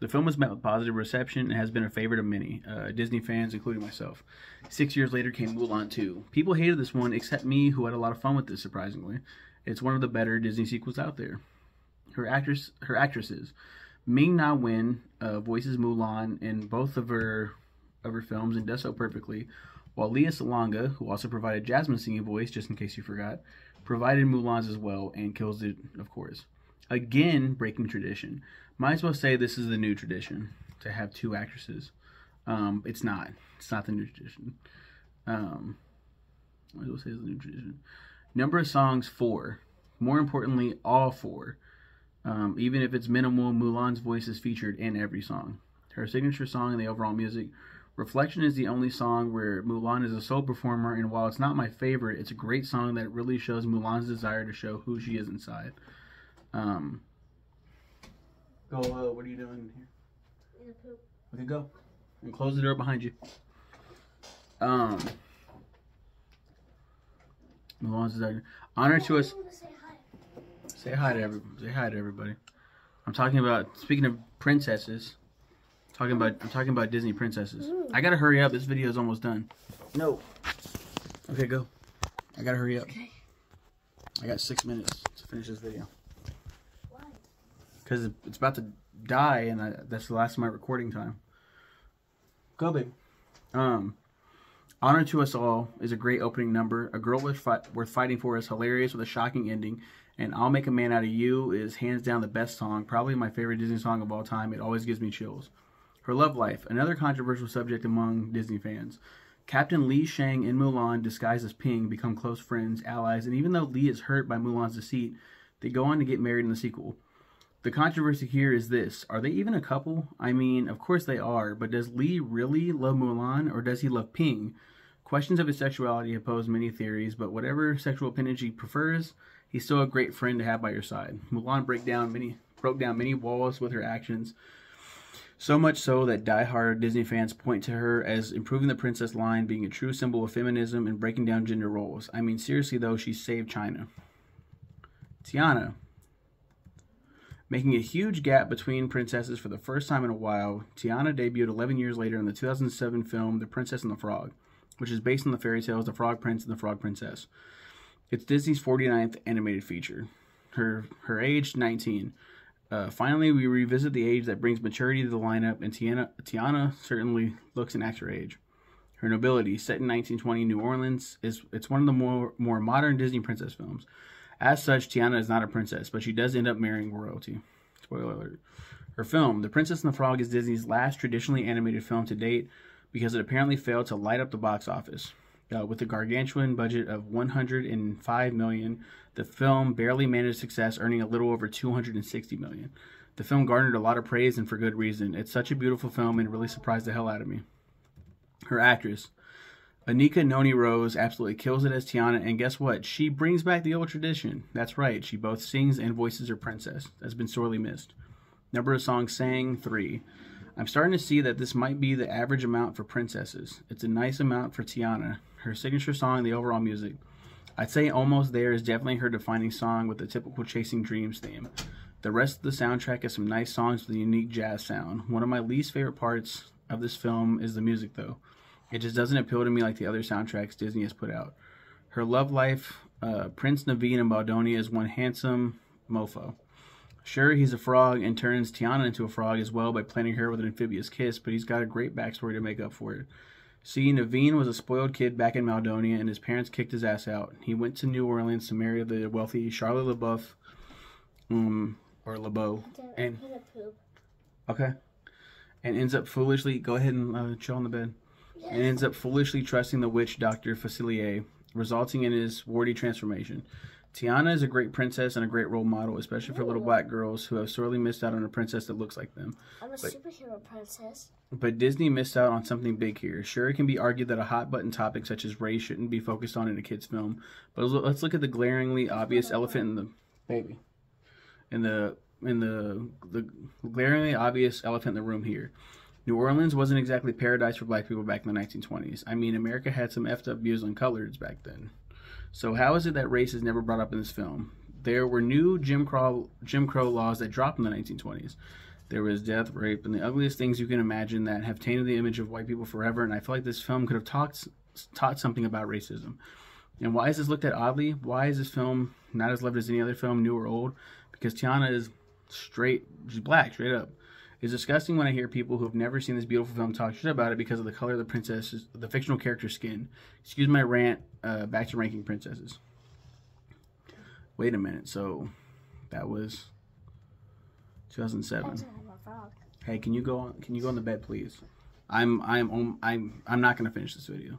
Speaker 1: The film was met with positive reception and has been a favorite of many Disney fans, including myself. 6 years later came Mulan 2. People hated this one, except me, who had a lot of fun with this, surprisingly. It's one of the better Disney sequels out there. Her actresses. Ming-Na Wen voices Mulan in both of her films and does so perfectly, while Lea Salonga, who also provided Jasmine's singing voice, just in case you forgot, provided Mulan's as well and kills it, of course. Again, breaking tradition. Might as well say this is the new tradition, to have 2 actresses. It's not. It's not the new tradition. Might as well say it's the new tradition. Number of songs, 4. More importantly, all 4. Even if it's minimal, Mulan's voice is featured in every song. her signature song and the overall music. Reflection is the only song where Mulan is a sole performer, and while it's not my favorite, it's a great song that really shows Mulan's desire to show who she is inside. What are you doing here? Okay, go. And close the door behind you. Mulan's desire. Honor to us. Say hi to everybody. I'm talking about, speaking of princesses. I'm talking about Disney princesses. I gotta hurry up. This video is almost done. No. Okay, go. I gotta hurry up. Okay. I got 6 minutes to finish this video. Why? Because it's about to die, and that's the last of my recording time. Go, baby. Honor to Us All is a great opening number. A Girl Worth Fighting For is hilarious with a shocking ending. And I'll Make a Man Out of You is hands down the best song. Probably my favorite Disney song of all time. It always gives me chills. Her love life, another controversial subject among Disney fans. Captain Li Shang and Mulan, disguised as Ping, become close friends, allies, and even though Li is hurt by Mulan's deceit, they go on to get married in the sequel. The controversy here is this: are they even a couple? I mean, of course they are, but does Li really love Mulan, or does he love Ping? Questions of his sexuality have posed many theories, but whatever sexual appendage he prefers, he's still a great friend to have by your side. Mulan broke down many walls with her actions, so much so that die-hard Disney fans point to her as improving the princess line, being a true symbol of feminism and breaking down gender roles. I mean, seriously though, she saved China. Tiana. Making a huge gap between princesses for the first time in a while, Tiana debuted 11 years later in the 2007 film The Princess and the Frog, which is based on the fairy tales The Frog Prince and the Frog Princess. It's Disney's 49th animated feature. Her age, 19. Finally, we revisit the age that brings maturity to the lineup, and Tiana certainly looks and acts her age. Her nobility, set in 1920 New Orleans, it's one of the more modern Disney princess films. As such, Tiana is not a princess, but she does end up marrying royalty. Spoiler alert. Her film, The Princess and the Frog, is Disney's last traditionally animated film to date because it apparently failed to light up the box office. With a gargantuan budget of $105 million, the film barely managed success, earning a little over $260 million. The film garnered a lot of praise, and for good reason. It's such a beautiful film and really surprised the hell out of me. Her actress, Anika Noni Rose, absolutely kills it as Tiana, and guess what? She brings back the old tradition. That's right, she both sings and voices her princess. That's been sorely missed. Number of songs sang, 3. I'm starting to see that this might be the average amount for princesses. It's a nice amount for Tiana. Her signature song, the overall music. I'd say Almost There is definitely her defining song with the typical Chasing Dreams theme. The rest of the soundtrack has some nice songs with a unique jazz sound. One of my least favorite parts of this film is the music, though. It just doesn't appeal to me like the other soundtracks Disney has put out. Her love life, Prince Naveen and Baldonia, is one handsome mofo. Sure, he's a frog and turns Tiana into a frog as well by planting her with an amphibious kiss, but he's got a great backstory to make up for it. See, Naveen was a spoiled kid back in Maldonia, and his parents kicked his ass out. He went to New Orleans to marry the wealthy Charlotte LaBeouf, or LeBeau. And okay, and ends up foolishly go ahead and chill on the bed, and ends up foolishly trusting the witch Dr. Facilier, resulting in his warty transformation. Tiana is a great princess and a great role model, especially for little black girls who have sorely missed out on a princess that looks like them.
Speaker 2: I'm a superhero princess.
Speaker 1: But Disney missed out on something big here. Sure, it can be argued that a hot-button topic such as race shouldn't be focused on in a kid's film, but let's look at the glaringly obvious elephant in the baby, in the glaringly obvious elephant in the room here. New Orleans wasn't exactly paradise for black people back in the 1920s. I mean, America had some effed up views on coloreds back then. So how is it that race is never brought up in this film? There were new Jim Crow laws that dropped in the 1920s. There was death, rape, and the ugliest things you can imagine that have tainted the image of white people forever, and I feel like this film could have taught something about racism. And why is this looked at oddly? Why is this film not as loved as any other film, new or old? Because Tiana is she's black, straight up. It's disgusting when I hear people who have never seen this beautiful film talk shit about it because of the color of the princess's, the fictional character's skin. Excuse my rant, back to ranking princesses. Wait a minute, so that was 2007. Hey, can you go on the bed, please? I'm not gonna finish this video.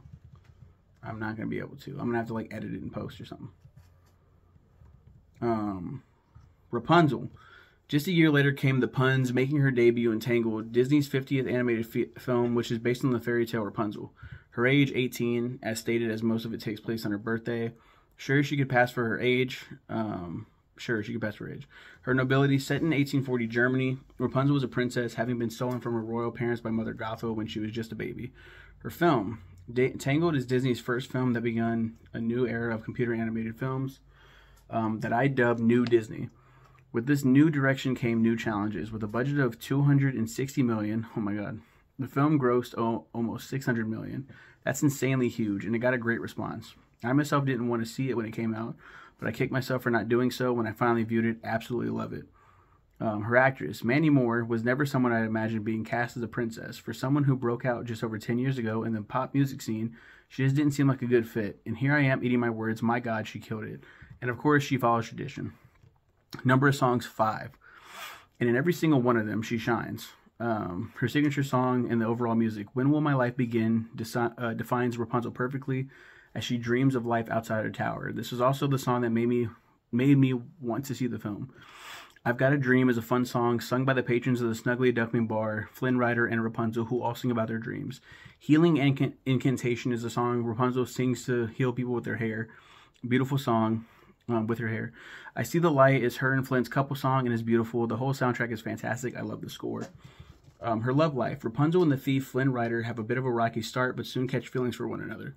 Speaker 1: I'm not gonna be able to. I'm gonna have to like edit it and post or something. Rapunzel. Just a year later came The Puns, making her debut in Tangled, Disney's 50th animated film, which is based on the fairy tale Rapunzel. Her age, 18, as stated, as most of it takes place on her birthday. Sure, she could pass for her age. Her nobility, set in 1840 Germany. Rapunzel was a princess, having been stolen from her royal parents by Mother Gothel when she was just a baby. Her film, Tangled, is Disney's first film that began a new era of computer animated films that I dubbed New Disney. With this new direction came new challenges. With a budget of $260 million, oh my god, the film grossed almost $600 million. That's insanely huge, and it got a great response. I myself didn't want to see it when it came out, but I kicked myself for not doing so when I finally viewed it. Absolutely love it. Her actress, Mandy Moore, was never someone I'd imagined being cast as a princess. For someone who broke out just over 10 years ago in the pop music scene, she just didn't seem like a good fit. And here I am eating my words. My god, she killed it. And of course, she follows tradition. Number of songs, 5. And in every single one of them, she shines. Her signature song and the overall music, When Will My Life Begin, defines Rapunzel perfectly as she dreams of life outside her tower. This was also the song that made me want to see the film. I've Got a Dream is a fun song sung by the patrons of the Snuggly Duckling Bar, Flynn Rider and Rapunzel, who all sing about their dreams. Healing Incantation is a song Rapunzel sings to heal people with their hair. Beautiful song. With her hair. I See the Light is her and Flynn's couple song and is beautiful. The whole soundtrack is fantastic. I love the score. Her love life. Rapunzel and the thief Flynn Rider have a bit of a rocky start, but soon catch feelings for one another.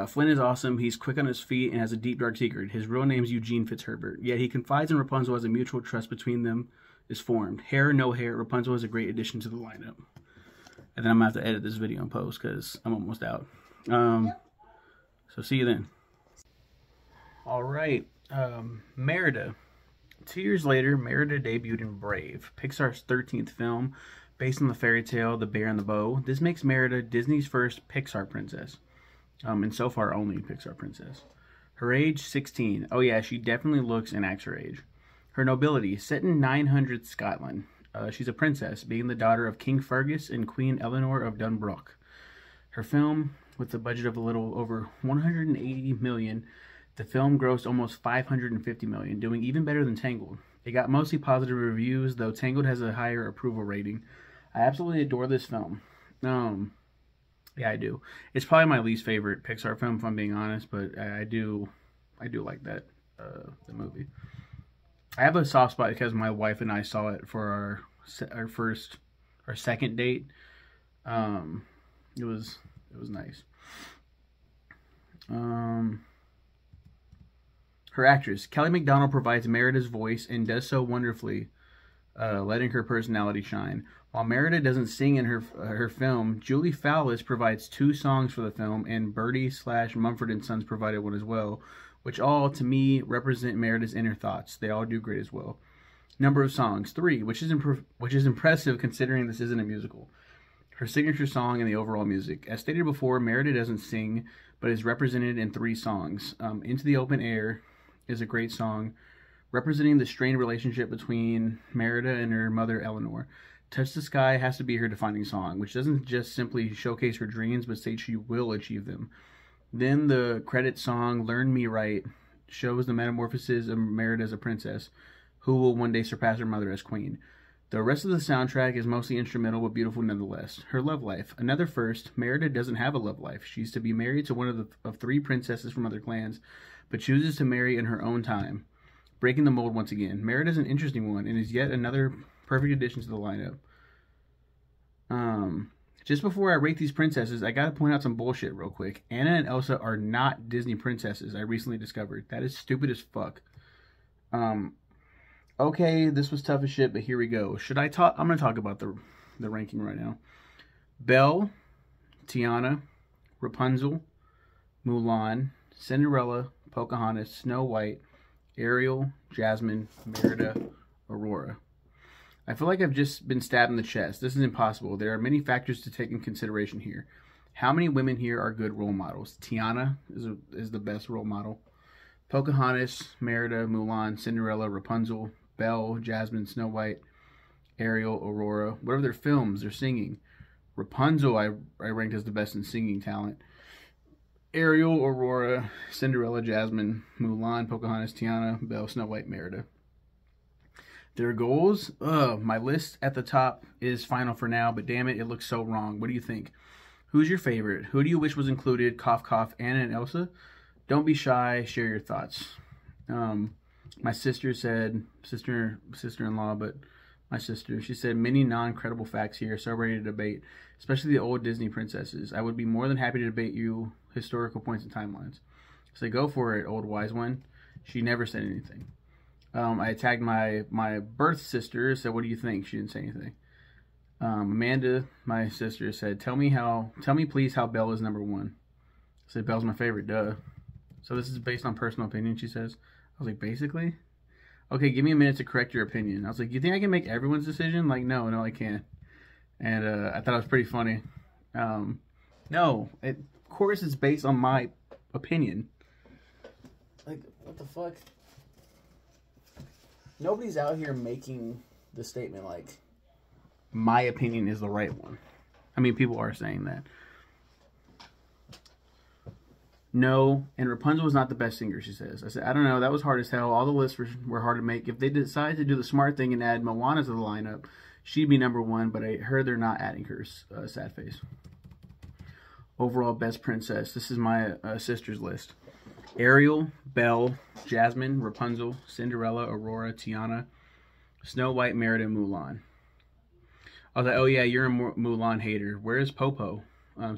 Speaker 1: Flynn is awesome. He's quick on his feet and has a deep, dark secret. His real name's Eugene Fitzherbert. Yet he confides in Rapunzel as a mutual trust between them is formed. Hair, no hair. Rapunzel is a great addition to the lineup. And then I'm going to have to edit this video and post because I'm almost out. So see you then. All right. Merida. 2 years later, Merida debuted in Brave, Pixar's 13th film, based on the fairy tale The Bear and the Bow. This makes Merida Disney's first Pixar princess, and so far only Pixar princess. Her age, 16. Oh yeah, she definitely looks and acts her age. Her nobility, set in 900 Scotland. She's a princess, being the daughter of King Fergus and Queen Eleanor of Dunbrook. Her film, with a budget of a little over $180 million, the film grossed almost $550 million, doing even better than Tangled. It got mostly positive reviews, though Tangled has a higher approval rating. I absolutely adore this film. Yeah, I do. It's probably my least favorite Pixar film, if I'm being honest, but I do like that, the movie. I have a soft spot because my wife and I saw it for our second date. It was nice. Her actress, Kelly Macdonald, provides Merida's voice and does so wonderfully, letting her personality shine. While Merida doesn't sing in her film, Julie Fowlis provides 2 songs for the film, and Birdie/Mumford & Sons provided one as well, which all, to me, represent Merida's inner thoughts. They all do great as well. Number of songs, 3, which is impressive considering this isn't a musical. Her signature song and the overall music. As stated before, Merida doesn't sing, but is represented in 3 songs. Into the Open Air is a great song, representing the strained relationship between Merida and her mother, Eleanor. Touch the Sky has to be her defining song, which doesn't just simply showcase her dreams, but state she will achieve them. Then the credit song, Learn Me Right, shows the metamorphosis of Merida as a princess, who will one day surpass her mother as queen. The rest of the soundtrack is mostly instrumental, but beautiful nonetheless. Her love life. Another first, Merida doesn't have a love life. She's to be married to one of 3 princesses from other clans, but chooses to marry in her own time, breaking the mold once again. Merida's an interesting one, and is yet another perfect addition to the lineup. Just before I rate these princesses, I gotta point out some bullshit real quick. Anna and Elsa are not Disney princesses, I recently discovered. That is stupid as fuck. Okay, this was tough as shit, but here we go. Should I talk? I'm gonna talk about the ranking right now. Belle, Tiana, Rapunzel, Mulan, Cinderella, Pocahontas, Snow White, Ariel, Jasmine, Merida, Aurora. I feel like I've just been stabbed in the chest. This is impossible. There are many factors to take in consideration here. How many women here are good role models? Tiana is the best role model. Pocahontas, Merida, Mulan, Cinderella, Rapunzel, Belle, Jasmine, Snow White, Ariel, Aurora. What are their films? They're singing. Rapunzel I ranked as the best in singing talent. Ariel, Aurora, Cinderella, Jasmine, Mulan, Pocahontas, Tiana, Belle, Snow White, Merida. Their goals? My list at the top is final for now, but damn it, it looks so wrong. What do you think? Who's your favorite? Who do you wish was included? Cough, cough, Anna and Elsa? Don't be shy. Share your thoughts. My sister said, sister-in-law, but my sister, she said, many non-credible facts here, so ready to debate, especially the old Disney princesses. I would be more than happy to debate you historical points and timelines. So go for it, old wise one. She never said anything. I tagged my birth sister, said, what do you think? She didn't say anything. Amanda, my sister, said, tell me please how Belle is #1. I said, Belle's my favorite, duh. So this is based on personal opinion, she says. I was like, basically? Okay, give me a minute to correct your opinion. I was like, you think I can make everyone's decision? Like, no, I can't. And I thought it was pretty funny. No, of course it's based on my opinion. Like, what the fuck? Nobody's out here making the statement like, my opinion is the right one. I mean, people are saying that. No, and Rapunzel was not the best singer, she says. I said, I don't know, that was hard as hell. All the lists were hard to make. If they decided to do the smart thing and add Moana to the lineup, she'd be #1, but I heard they're not adding her. Sad face. Overall, best princess. This is my sister's list. Ariel, Belle, Jasmine, Rapunzel, Cinderella, Aurora, Tiana, Snow White, Merida, Mulan. I was like, oh yeah, you're a Mulan hater. Where is Popo?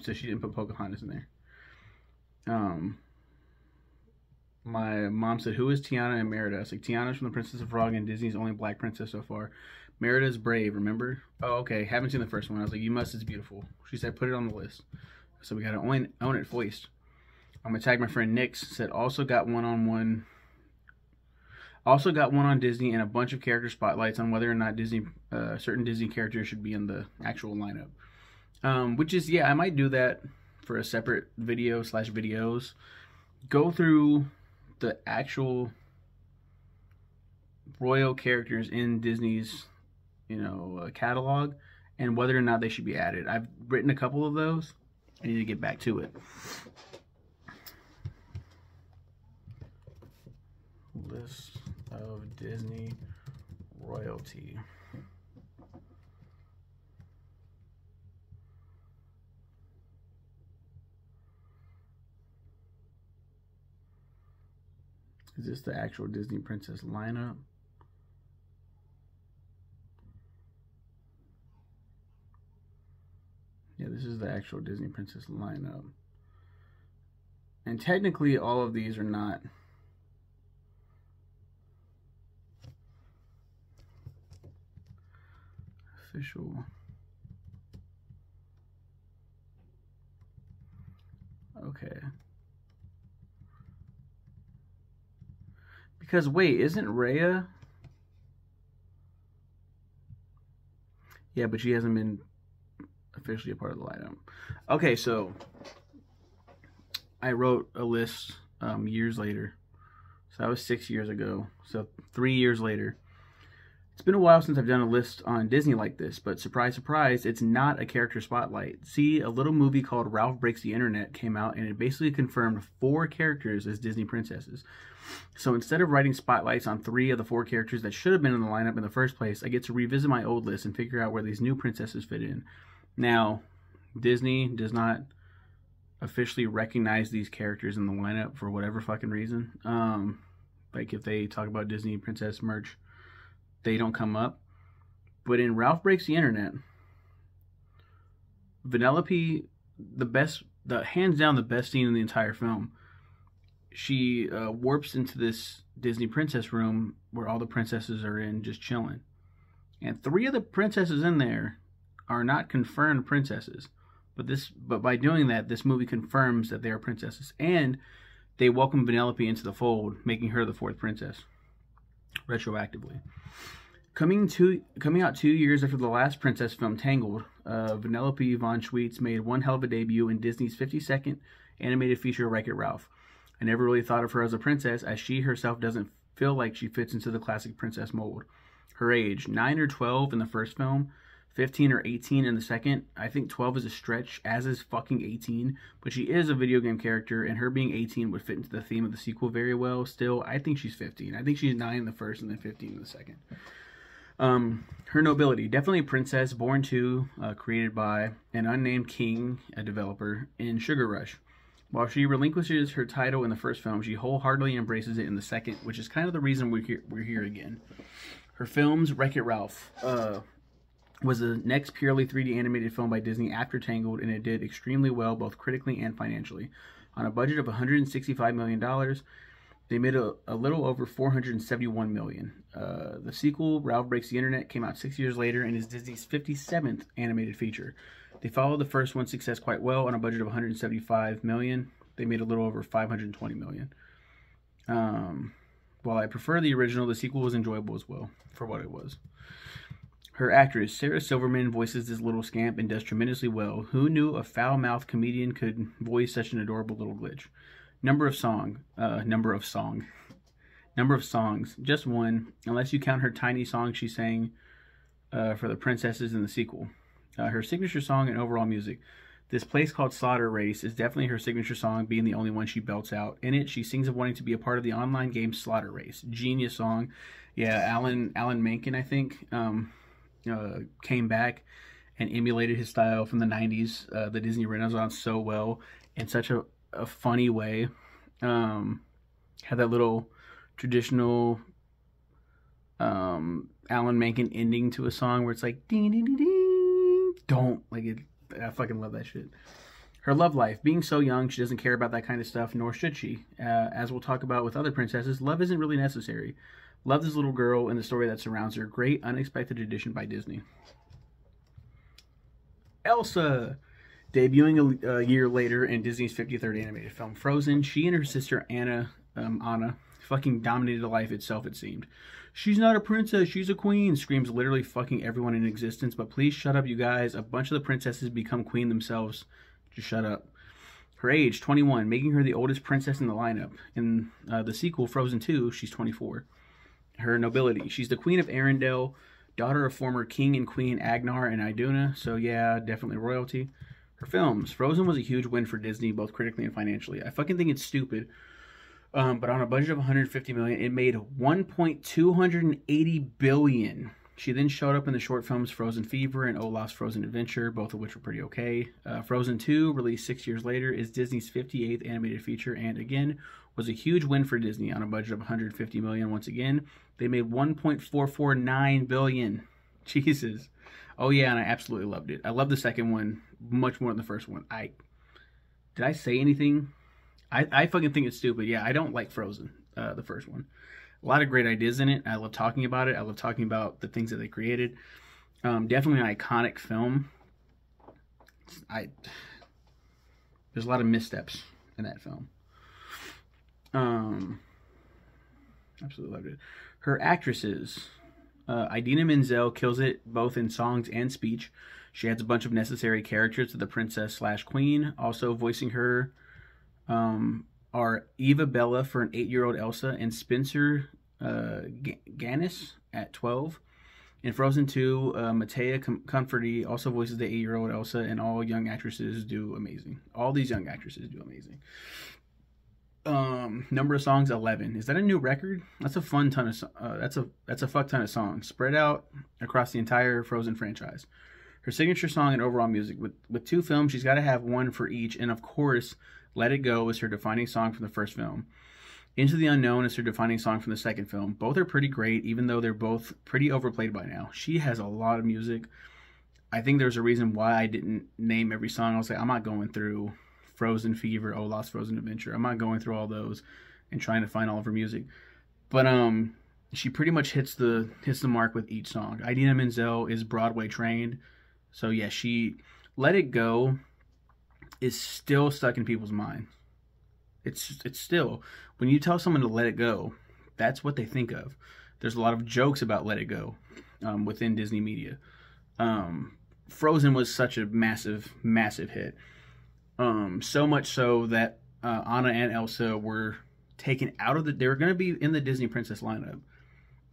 Speaker 1: So she didn't put Pocahontas in there. My mom said, who is Tiana and Merida? I was like, Tiana's from The Princess of Frog and Disney's only black princess so far. Merida's Brave, remember? Oh, okay, haven't seen the first one. I was like, you must, it's beautiful. She said, put it on the list. So we gotta own it voiced. I'm gonna tag my friend Nix, said also got one on Disney and a bunch of character spotlights on whether or not Disney certain Disney characters should be in the actual lineup. Which is, yeah, I might do that for a separate video / videos. Go through the actual royal characters in Disney's, catalog and whether or not they should be added. I've written a couple of those. I need to get back to it. List of Disney royalty. Is this the actual Disney princess lineup? Yeah, this is the actual Disney princess lineup. And technically all of these are not official. Okay. Because wait, isn't Raya? Yeah, but she hasn't been officially a part of the lineup. Okay, so I wrote a list years later. So that was 6 years ago. So 3 years later. It's been a while since I've done a list on Disney like this, but surprise, surprise, it's not a character spotlight. See, a little movie called Ralph Breaks the Internet came out, and it basically confirmed 4 characters as Disney princesses. So instead of writing spotlights on 3 of the 4 characters that should have been in the lineup in the first place, I get to revisit my old list and figure out where these new princesses fit in. Now, Disney does not officially recognize these characters in the lineup for whatever fucking reason. Like if they talk about Disney princess merch, they don't come up. But in Ralph Breaks the Internet, Vanellope, hands down the best scene in the entire film. She warps into this Disney princess room where all the princesses are in just chilling. And 3 of the princesses in there are not confirmed princesses. But by doing that, this movie confirms that they are princesses. And they welcome Vanellope into the fold, making her the 4th princess. Retroactively. Coming out 2 years after the last princess film, Tangled, Vanellope von Schweetz made one hell of a debut in Disney's 52nd animated feature Wreck-It Ralph. I never really thought of her as a princess, as she herself doesn't feel like she fits into the classic princess mold. Her age, 9 or 12 in the first film, 15 or 18 in the second. I think 12 is a stretch, as is fucking 18, but she is a video game character, and her being 18 would fit into the theme of the sequel very well. Still, I think she's 15. I think she's 9 in the first and then 15 in the second. Her nobility, definitely a princess, born to, created by an unnamed king, a developer, in Sugar Rush. While she relinquishes her title in the first film, she wholeheartedly embraces it in the second, which is kind of the reason we're here again. Her films, Wreck-It Ralph, was the next purely 3D animated film by Disney after Tangled, and it did extremely well both critically and financially. On a budget of $165 million, they made a little over $471 million. The sequel, Ralph Breaks the Internet, came out 6 years later and is Disney's 57th animated feature. They followed the first one's success quite well. On a budget of $175 million, they made a little over $520 million. While I prefer the original, the sequel was enjoyable as well for what it was. Her actress, Sarah Silverman, voices this little scamp and does tremendously well. Who knew a foul-mouthed comedian could voice such an adorable little glitch? Number of songs, just one, unless you count her tiny song she sang for the princesses in the sequel. Her signature song and overall music. This Place Called Slaughter Race is definitely her signature song, being the only one she belts out. In it, she sings of wanting to be a part of the online game Slaughter Race. Genius song. Yeah, Alan Menken, I think, came back and emulated his style from the 90s, the Disney Renaissance, so well, in such a funny way. Had that little traditional Alan Menken ending to a song where it's like ding ding ding ding. Don't like it. I fucking love that shit. Her love life, being so young, she doesn't care about that kind of stuff, nor should she. As we'll talk about with other princesses, love isn't really necessary. Love this little girl and the story that surrounds her. Great unexpected addition by Disney. Elsa, debuting a year later in Disney's 53rd animated film, Frozen, she and her sister Anna fucking dominated life itself, it seemed. She's not a princess, she's a queen, screams literally fucking everyone in existence. But please shut up, you guys. A bunch of the princesses become queen themselves. Just shut up. Her age, 21, making her the oldest princess in the lineup. In the sequel, Frozen 2, she's 24. Her nobility, she's the queen of Arendelle, daughter of former king and queen Agnar and Iduna, so yeah, definitely royalty. Her films, Frozen was a huge win for Disney, both critically and financially. I fucking think it's stupid. But on a budget of $150 million, it made $1.280 billion. She then showed up in the short films Frozen Fever and Olaf's Frozen Adventure, both of which were pretty okay. Frozen 2, released 6 years later, is Disney's 58th animated feature, and again, was a huge win for Disney on a budget of $150 million. Once again, they made $1.449 billion. Jesus. Oh yeah, and I absolutely loved it. I love the second one much more than the first one. Did I say anything? I fucking think it's stupid. Yeah, I don't like Frozen, the first one. A lot of great ideas in it. I love talking about it. I love talking about the things that they created. Definitely an iconic film. There's a lot of missteps in that film. Absolutely loved it. Her actresses. Idina Menzel kills it both in songs and speech. She adds a bunch of necessary characters to the princess/queen. Also voicing her are Eva Bella for an 8-year-old Elsa and Spencer Ganis at 12. In Frozen 2, Matea Comforty also voices the 8-year-old Elsa, and all young actresses do amazing. All these young actresses do amazing. Number of songs, 11. Is that a new record? That's a fun ton of that's a fuck ton of songs spread out across the entire Frozen franchise. Her signature song and overall music. With 2 films, she's got to have one for each, and of course, Let It Go is her defining song from the first film. Into the Unknown is her defining song from the second film. Both are pretty great, even though they're both pretty overplayed by now. She has a lot of music. I think there's a reason why I didn't name every song. I was like, I'm not going through Frozen Fever, Olaf's Frozen Adventure. I'm not going through all those and trying to find all of her music. But she pretty much hits the mark with each song. Idina Menzel is Broadway trained. So yeah, Let It Go is still stuck in people's mind. It's still, when you tell someone to let it go, that's what they think of. There's a lot of jokes about Let It Go within Disney media. Frozen was such a massive, massive hit. So much so that Anna and Elsa were taken out of they were going to be in the Disney Princess lineup.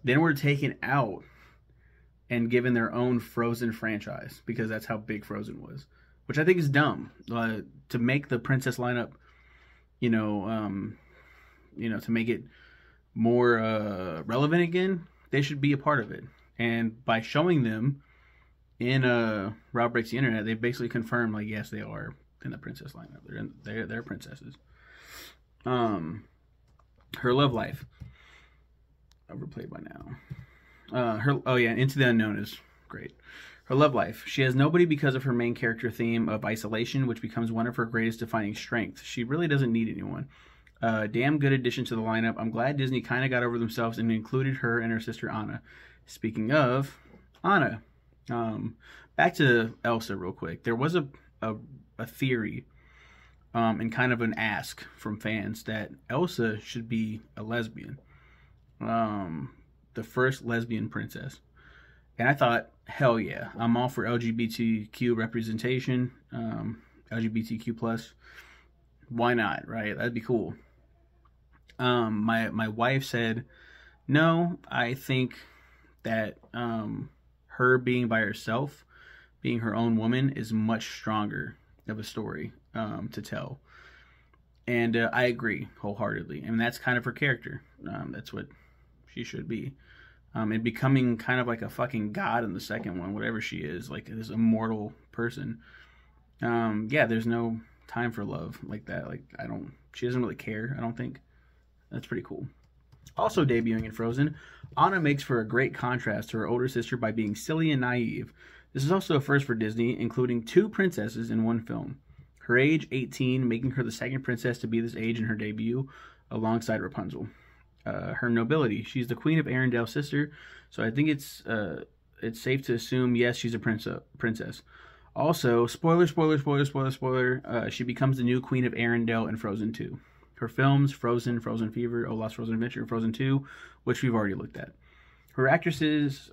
Speaker 1: Then were taken out and given their own Frozen franchise because that's how big Frozen was. Which I think is dumb. To make the princess lineup, to make it more relevant again, they should be a part of it. And by showing them in Rob Breaks the Internet, they basically confirmed, like, yes, they are in the princess lineup. They're princesses. Her love life. Overplayed by now. Into the Unknown is great. Her love life. She has nobody because of her main character theme of isolation, which becomes one of her greatest defining strengths. She really doesn't need anyone. Damn good addition to the lineup. I'm glad Disney kind of got over themselves and included her and her sister Anna. Speaking of Anna, back to Elsa real quick. There was a theory and kind of an ask from fans that Elsa should be a lesbian. The first lesbian princess. And I thought, hell yeah, I'm all for LGBTQ representation, LGBTQ plus. Why not, right? That'd be cool. My wife said, no, I think that her being by herself, being her own woman, is much stronger of a story to tell. And I agree wholeheartedly. And that's kind of her character. That's what she should be. And becoming kind of like a fucking god in the second one, whatever she is, like this immortal person. There's no time for love like that. Like, she doesn't really care, I don't think. That's pretty cool. Also debuting in Frozen, Anna makes for a great contrast to her older sister by being silly and naive. This is also a first for Disney, including 2 princesses in one film. Her age, 18, making her the second princess to be this age in her debut, alongside Rapunzel. Her nobility. She's the Queen of Arendelle's sister, so I think it's safe to assume, yes, she's a princess. Also, spoiler, she becomes the new Queen of Arendelle in Frozen 2. Her films, Frozen, Frozen Fever, Oh Lost Frozen Adventure, and Frozen 2, which we've already looked at. Her actresses,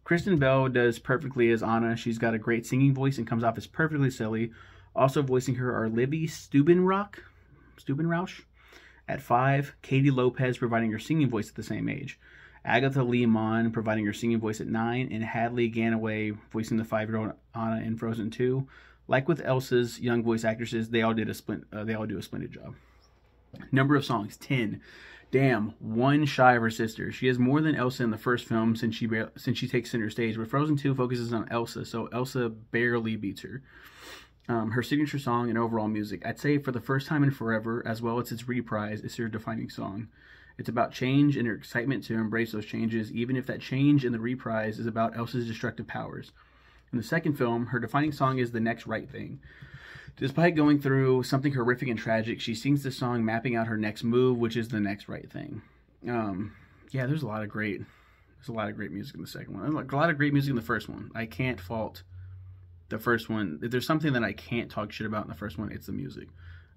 Speaker 1: Kristen Bell does perfectly as Anna. She's got a great singing voice and comes off as perfectly silly. Also voicing her are Libby Steubenrausch at 5, Katie Lopez providing her singing voice at the same age, Agatha Lee Mon providing her singing voice at 9, and Hadley Ganaway voicing the 5-year-old Anna in Frozen 2. Like with Elsa's young voice actresses, they all do a splendid job. Number of songs, 10. Damn, 1 shy of her sister. She has more than Elsa in the first film since she takes center stage, but Frozen 2 focuses on Elsa, so Elsa barely beats her. Her signature song and overall music, I'd say for the first time in forever, as well as its reprise, is her defining song. It's about change and her excitement to embrace those changes, even if that change in the reprise is about Elsa's destructive powers. In the second film, her defining song is The Next Right Thing. Despite going through something horrific and tragic, she sings the song mapping out her next move, which is the next right thing. There's a lot of great music in the second one. There's a lot of great music in the first one. I can't fault the first one. If there's something that I can't talk shit about in the first one, it's the music.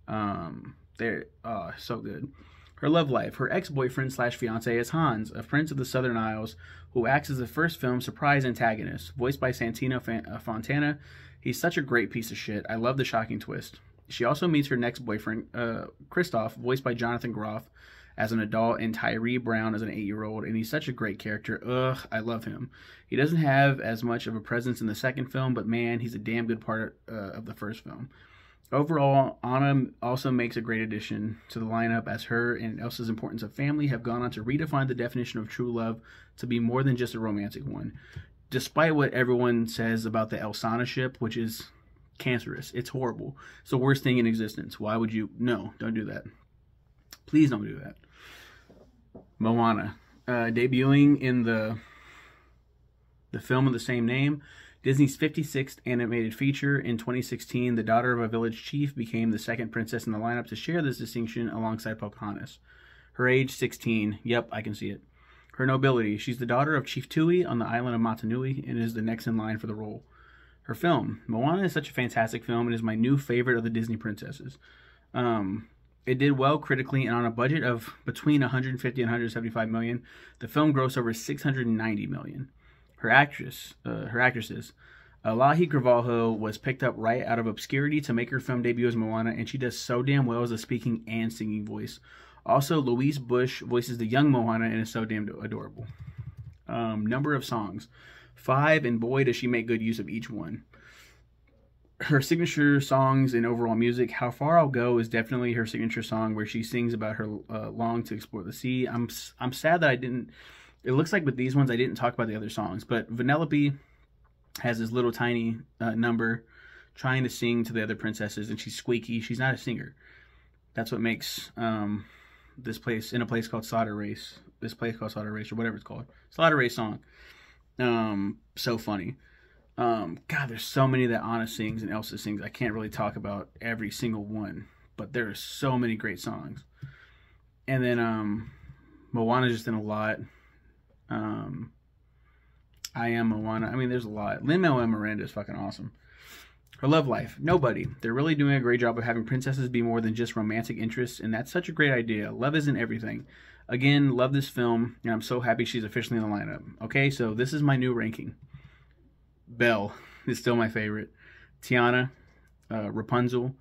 Speaker 1: So good. Her love life. Her ex-boyfriend / fiancé is Hans, a prince of the Southern Isles, who acts as the first film's surprise antagonist, voiced by Santino Fontana. He's such a great piece of shit. I love the shocking twist. She also meets her next boyfriend, Kristoff, voiced by Jonathan Groff, as an adult, and Tyree Brown as an 8-year-old, and he's such a great character. I love him. He doesn't have as much of a presence in the second film, but man, he's a damn good part of the first film. Overall, Anna also makes a great addition to the lineup, as her and Elsa's importance of family have gone on to redefine the definition of true love to be more than just a romantic one. Despite what everyone says about the Elsana ship, which is cancerous, it's horrible. It's the worst thing in existence. Why would you? No, don't do that. Please don't do that. Moana, debuting in the film of the same name, Disney's 56th animated feature. In 2016, the daughter of a village chief became the second princess in the lineup to share this distinction alongside Pocahontas. Her age, 16. Yep, I can see it. Her nobility. She's the daughter of Chief Tui on the island of Motunui and is the next in line for the role. Her film. Moana is such a fantastic film and is my new favorite of the Disney princesses. It did well critically, and on a budget of between 150 and 175 million, the film grossed over 690 million. Her actresses, Lahi Carvalho was picked up right out of obscurity to make her film debut as Moana, and she does so damn well as a speaking and singing voice. Also, Louise Bush voices the young Moana and is so damn adorable. Number of songs, 5, and boy does she make good use of each one. Her signature songs and overall music, How Far I'll Go is definitely her signature song, where she sings about her long to explore the sea. I'm sad that I didn't It looks like with these ones, I didn't talk about the other songs, but Vanellope has this little tiny number trying to sing to the other princesses, and she's squeaky. She's not a singer. That's what makes this place, in a place called Slaughter Race, or whatever it's called, Slaughter Race song, so funny. God, there's so many that Anna sings and Elsa sings. I can't really talk about every single one, but there are so many great songs. And then Moana's just in a lot. I Am Moana. I mean, there's a lot. Lin-Manuel Miranda is fucking awesome. Her love life. Nobody. They're really doing a great job of having princesses be more than just romantic interests, and that's such a great idea. Love isn't everything. Again, love this film, and I'm so happy she's officially in the lineup. Okay, so this is my new ranking. Belle is still my favorite. Tiana, Rapunzel,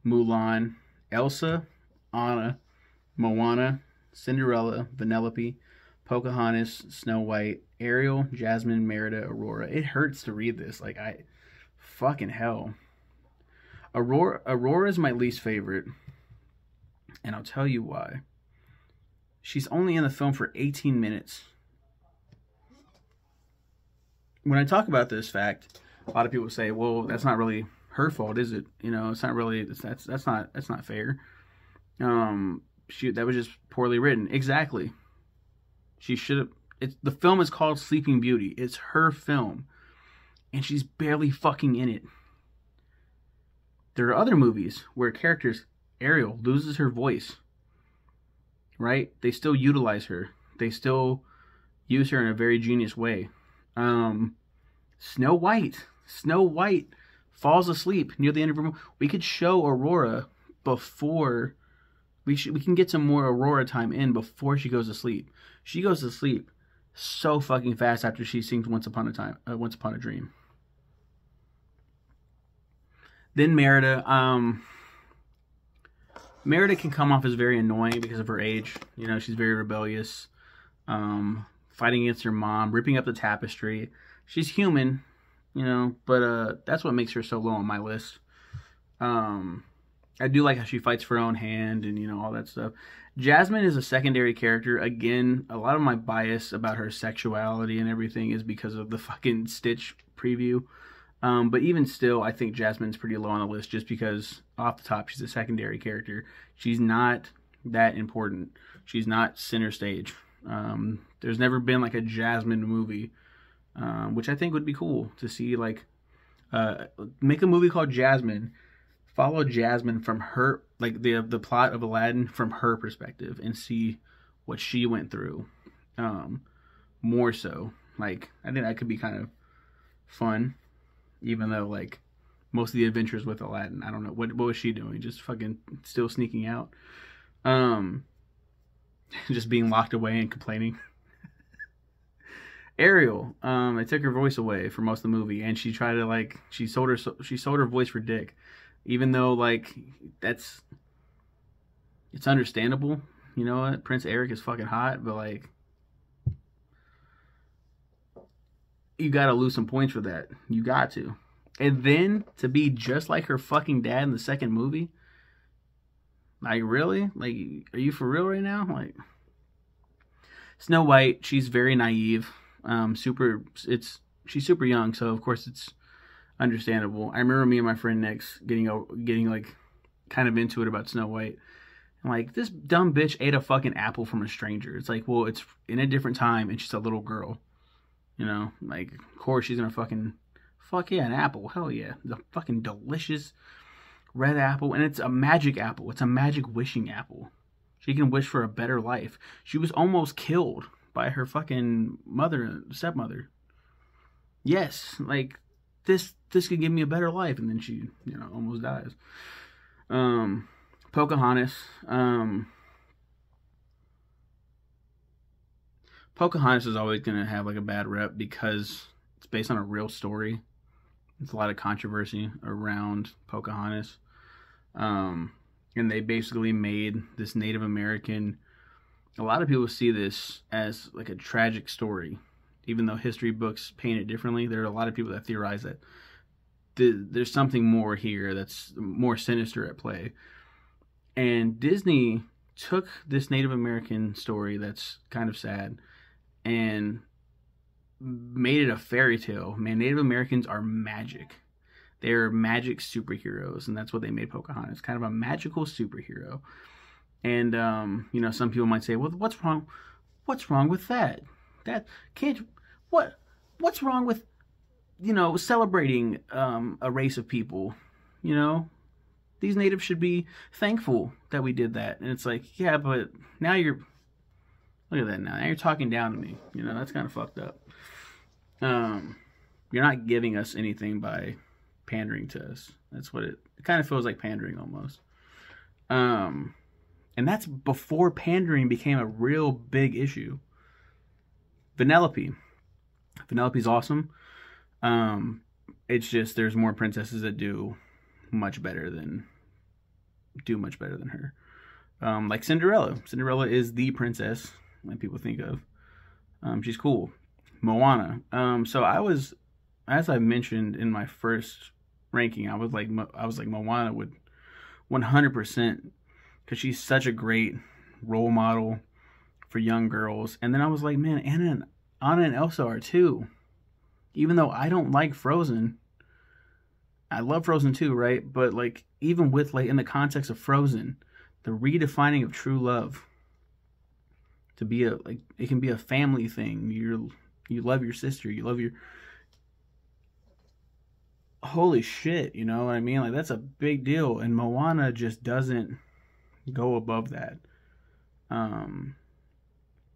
Speaker 1: Mulan, Elsa, Anna, Moana, Cinderella, Vanellope, Pocahontas, Snow White, Ariel, Jasmine, Merida, Aurora. It hurts to read this. Like, fucking hell. Aurora is my least favorite, and I'll tell you why. She's only in the film for 18 minutes. When I talk about this fact, a lot of people say, well, that's not really her fault, is it? You know, it's not really, that's not fair. That was just poorly written. Exactly. She should have, the film is called Sleeping Beauty. It's her film. And she's barely fucking in it. There are other movies where characters, Ariel loses her voice. Right? They still utilize her. They still use her in a very genius way. Snow White falls asleep near the end of her movie. We could show Aurora before we can get some more Aurora time in before she goes to sleep. She goes to sleep so fucking fast after she sings Once Upon a Dream. Then Merida. Merida can come off as very annoying because of her age. You know, she's very rebellious. Fighting against her mom, ripping up the tapestry. She's human, you know, but that's what makes her so low on my list. I do like how she fights for her own hand and, you know, all that stuff. Jasmine is a secondary character. Again, a lot of my bias about her sexuality and everything is because of the fucking Stitch preview. But even still, I think Jasmine's pretty low on the list just because, off the top, she's a secondary character. She's not that important. She's not center stage. There's never been, like, a Jasmine movie, which I think would be cool to see, like, make a movie called Jasmine, follow Jasmine from her, like, the plot of Aladdin from her perspective, and see what she went through, more so. Like, I think that could be kind of fun. Even though, like, most of the adventures with Aladdin, I don't know, what was she doing? Just fucking still sneaking out. Just being locked away and complaining. Ariel, it took her voice away for most of the movie, and she tried to, like, she sold her voice for dick. Even though, like, it's understandable. You know what? Prince Eric is fucking hot, but, like, you gotta lose some points for that. You got to. And then to be just like her fucking dad in the second movie? Like, really? Like, are you for real right now? Like, Snow White, she's very naive. She's super young, so of course it's understandable. I remember me and my friend Nix getting like kind of into it about Snow White. I'm like, this dumb bitch ate a fucking apple from a stranger. It's like, well, it's in a different time and she's a little girl. You know, like, of course she's gonna fuck yeah, an apple. Hell yeah. The fucking delicious red apple. And it's a magic apple. It's a magic wishing apple. She can wish for a better life. She was almost killed by her fucking stepmother. Yes, like, this could give me a better life. And then she, you know, almost dies. Pocahontas. Pocahontas is always going to have, like, a bad rep because it's based on a real story. There's a lot of controversy around Pocahontas. And they basically made this Native American... A lot of people see this as, like, a tragic story. Even though history books paint it differently, there are a lot of people that theorize that there's something more here that's more sinister at play. And Disney took this Native American story that's kind of sad and made it a fairy tale. Man, Native Americans are magic. They're magic superheroes, and that's what they made Pocahontas. Kind of a magical superhero. And you know, some people might say, "Well, what's wrong? What's wrong with that? That can't what's wrong with, you know, celebrating a race of people? You know, these natives should be thankful that we did that." And it's like, yeah, but now you're, look at that now. Now you're talking down to me. You know, that's kind of fucked up. You're not giving us anything by pandering to us. That's what it kind of feels like, pandering almost. And that's before pandering became a real big issue. Vanellope. Vanellope's awesome. It's just there's more princesses that do much better than her. Like Cinderella. Cinderella is the princess that people think of. She's cool. Moana. So I was, as I mentioned in my first ranking, I was like Moana would 100%, because she's such a great role model for young girls. And then I was like, man, Anna and Elsa are too. Even though I don't like Frozen, I love Frozen too, right? But like, even with, like, in the context of Frozen, the redefining of true love to be a, like, it can be a family thing. You love your sister, you love your, holy shit, you know what I mean? Like, that's a big deal. And Moana just doesn't go above that.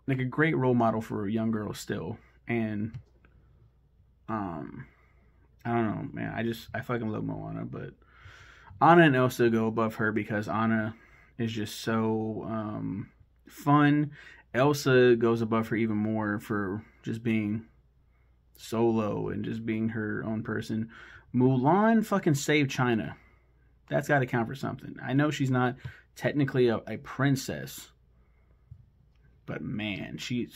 Speaker 1: Like a great role model for young girls still. And I don't know, man. I fucking love Moana, but Anna and Elsa go above her because Anna is just so fun. Elsa goes above her even more for just being solo and just being her own person. Mulan fucking saved China. That's got to count for something. I know she's not technically a princess, but man, she's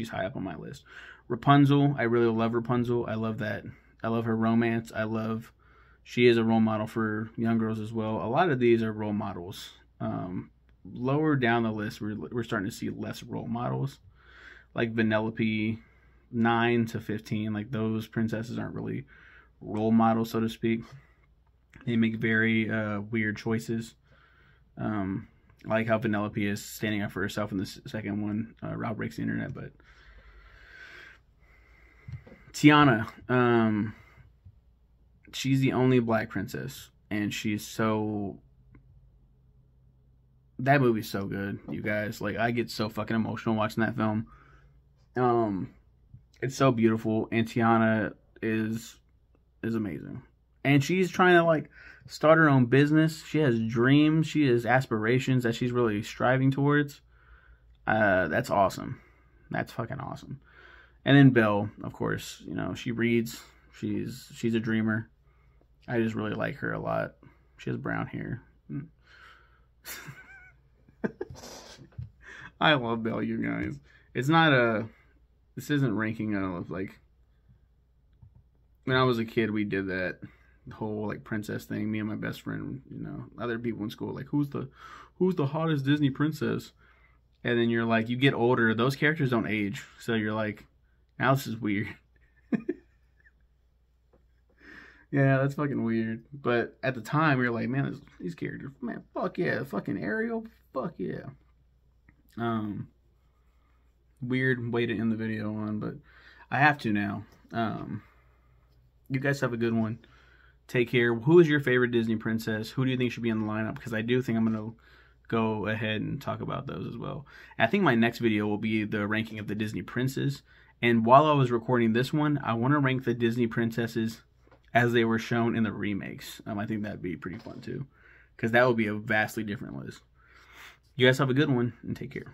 Speaker 1: high up on my list. Rapunzel, I really love Rapunzel. I love that. I love her romance. She is a role model for young girls as well. A lot of these are role models. Lower down the list, we're starting to see less role models. Like Vanellope, 9 to 15, like those princesses aren't really role models, so to speak. They make very weird choices. I like how Vanellope is standing up for herself in the second one. Rob breaks the internet, but Tiana, she's the only black princess, and she's so, that movie's so good, you guys. Like, I get so fucking emotional watching that film. It's so beautiful, and Tiana is amazing. And she's trying to, like, start her own business. She has dreams. She has aspirations that she's really striving towards. That's awesome. That's fucking awesome. And then Belle, of course, you know, she reads. She's a dreamer. I just really like her a lot. She has brown hair. I love Belle, you guys. It's not this isn't ranking of, like, when I was a kid, we did that whole, like, princess thing. Me and my best friend, you know, other people in school, like, who's the hottest Disney princess? And then you're like, you get older, those characters don't age. So you're like, now this is weird. Yeah, that's fucking weird. But at the time, we were like, man, these characters, man, fuck yeah. Fucking Ariel, fuck yeah. Weird way to end the video on, but I have to now. You guys have a good one. Take care. Who is your favorite Disney princess? Who do you think should be in the lineup? Because I do think I'm going to go ahead and talk about those as well. I think my next video will be the ranking of the Disney princes. And while I was recording this one, I want to rank the Disney princesses as they were shown in the remakes. I think that'd be pretty fun too, because that would be a vastly different list. You guys have a good one, and take care.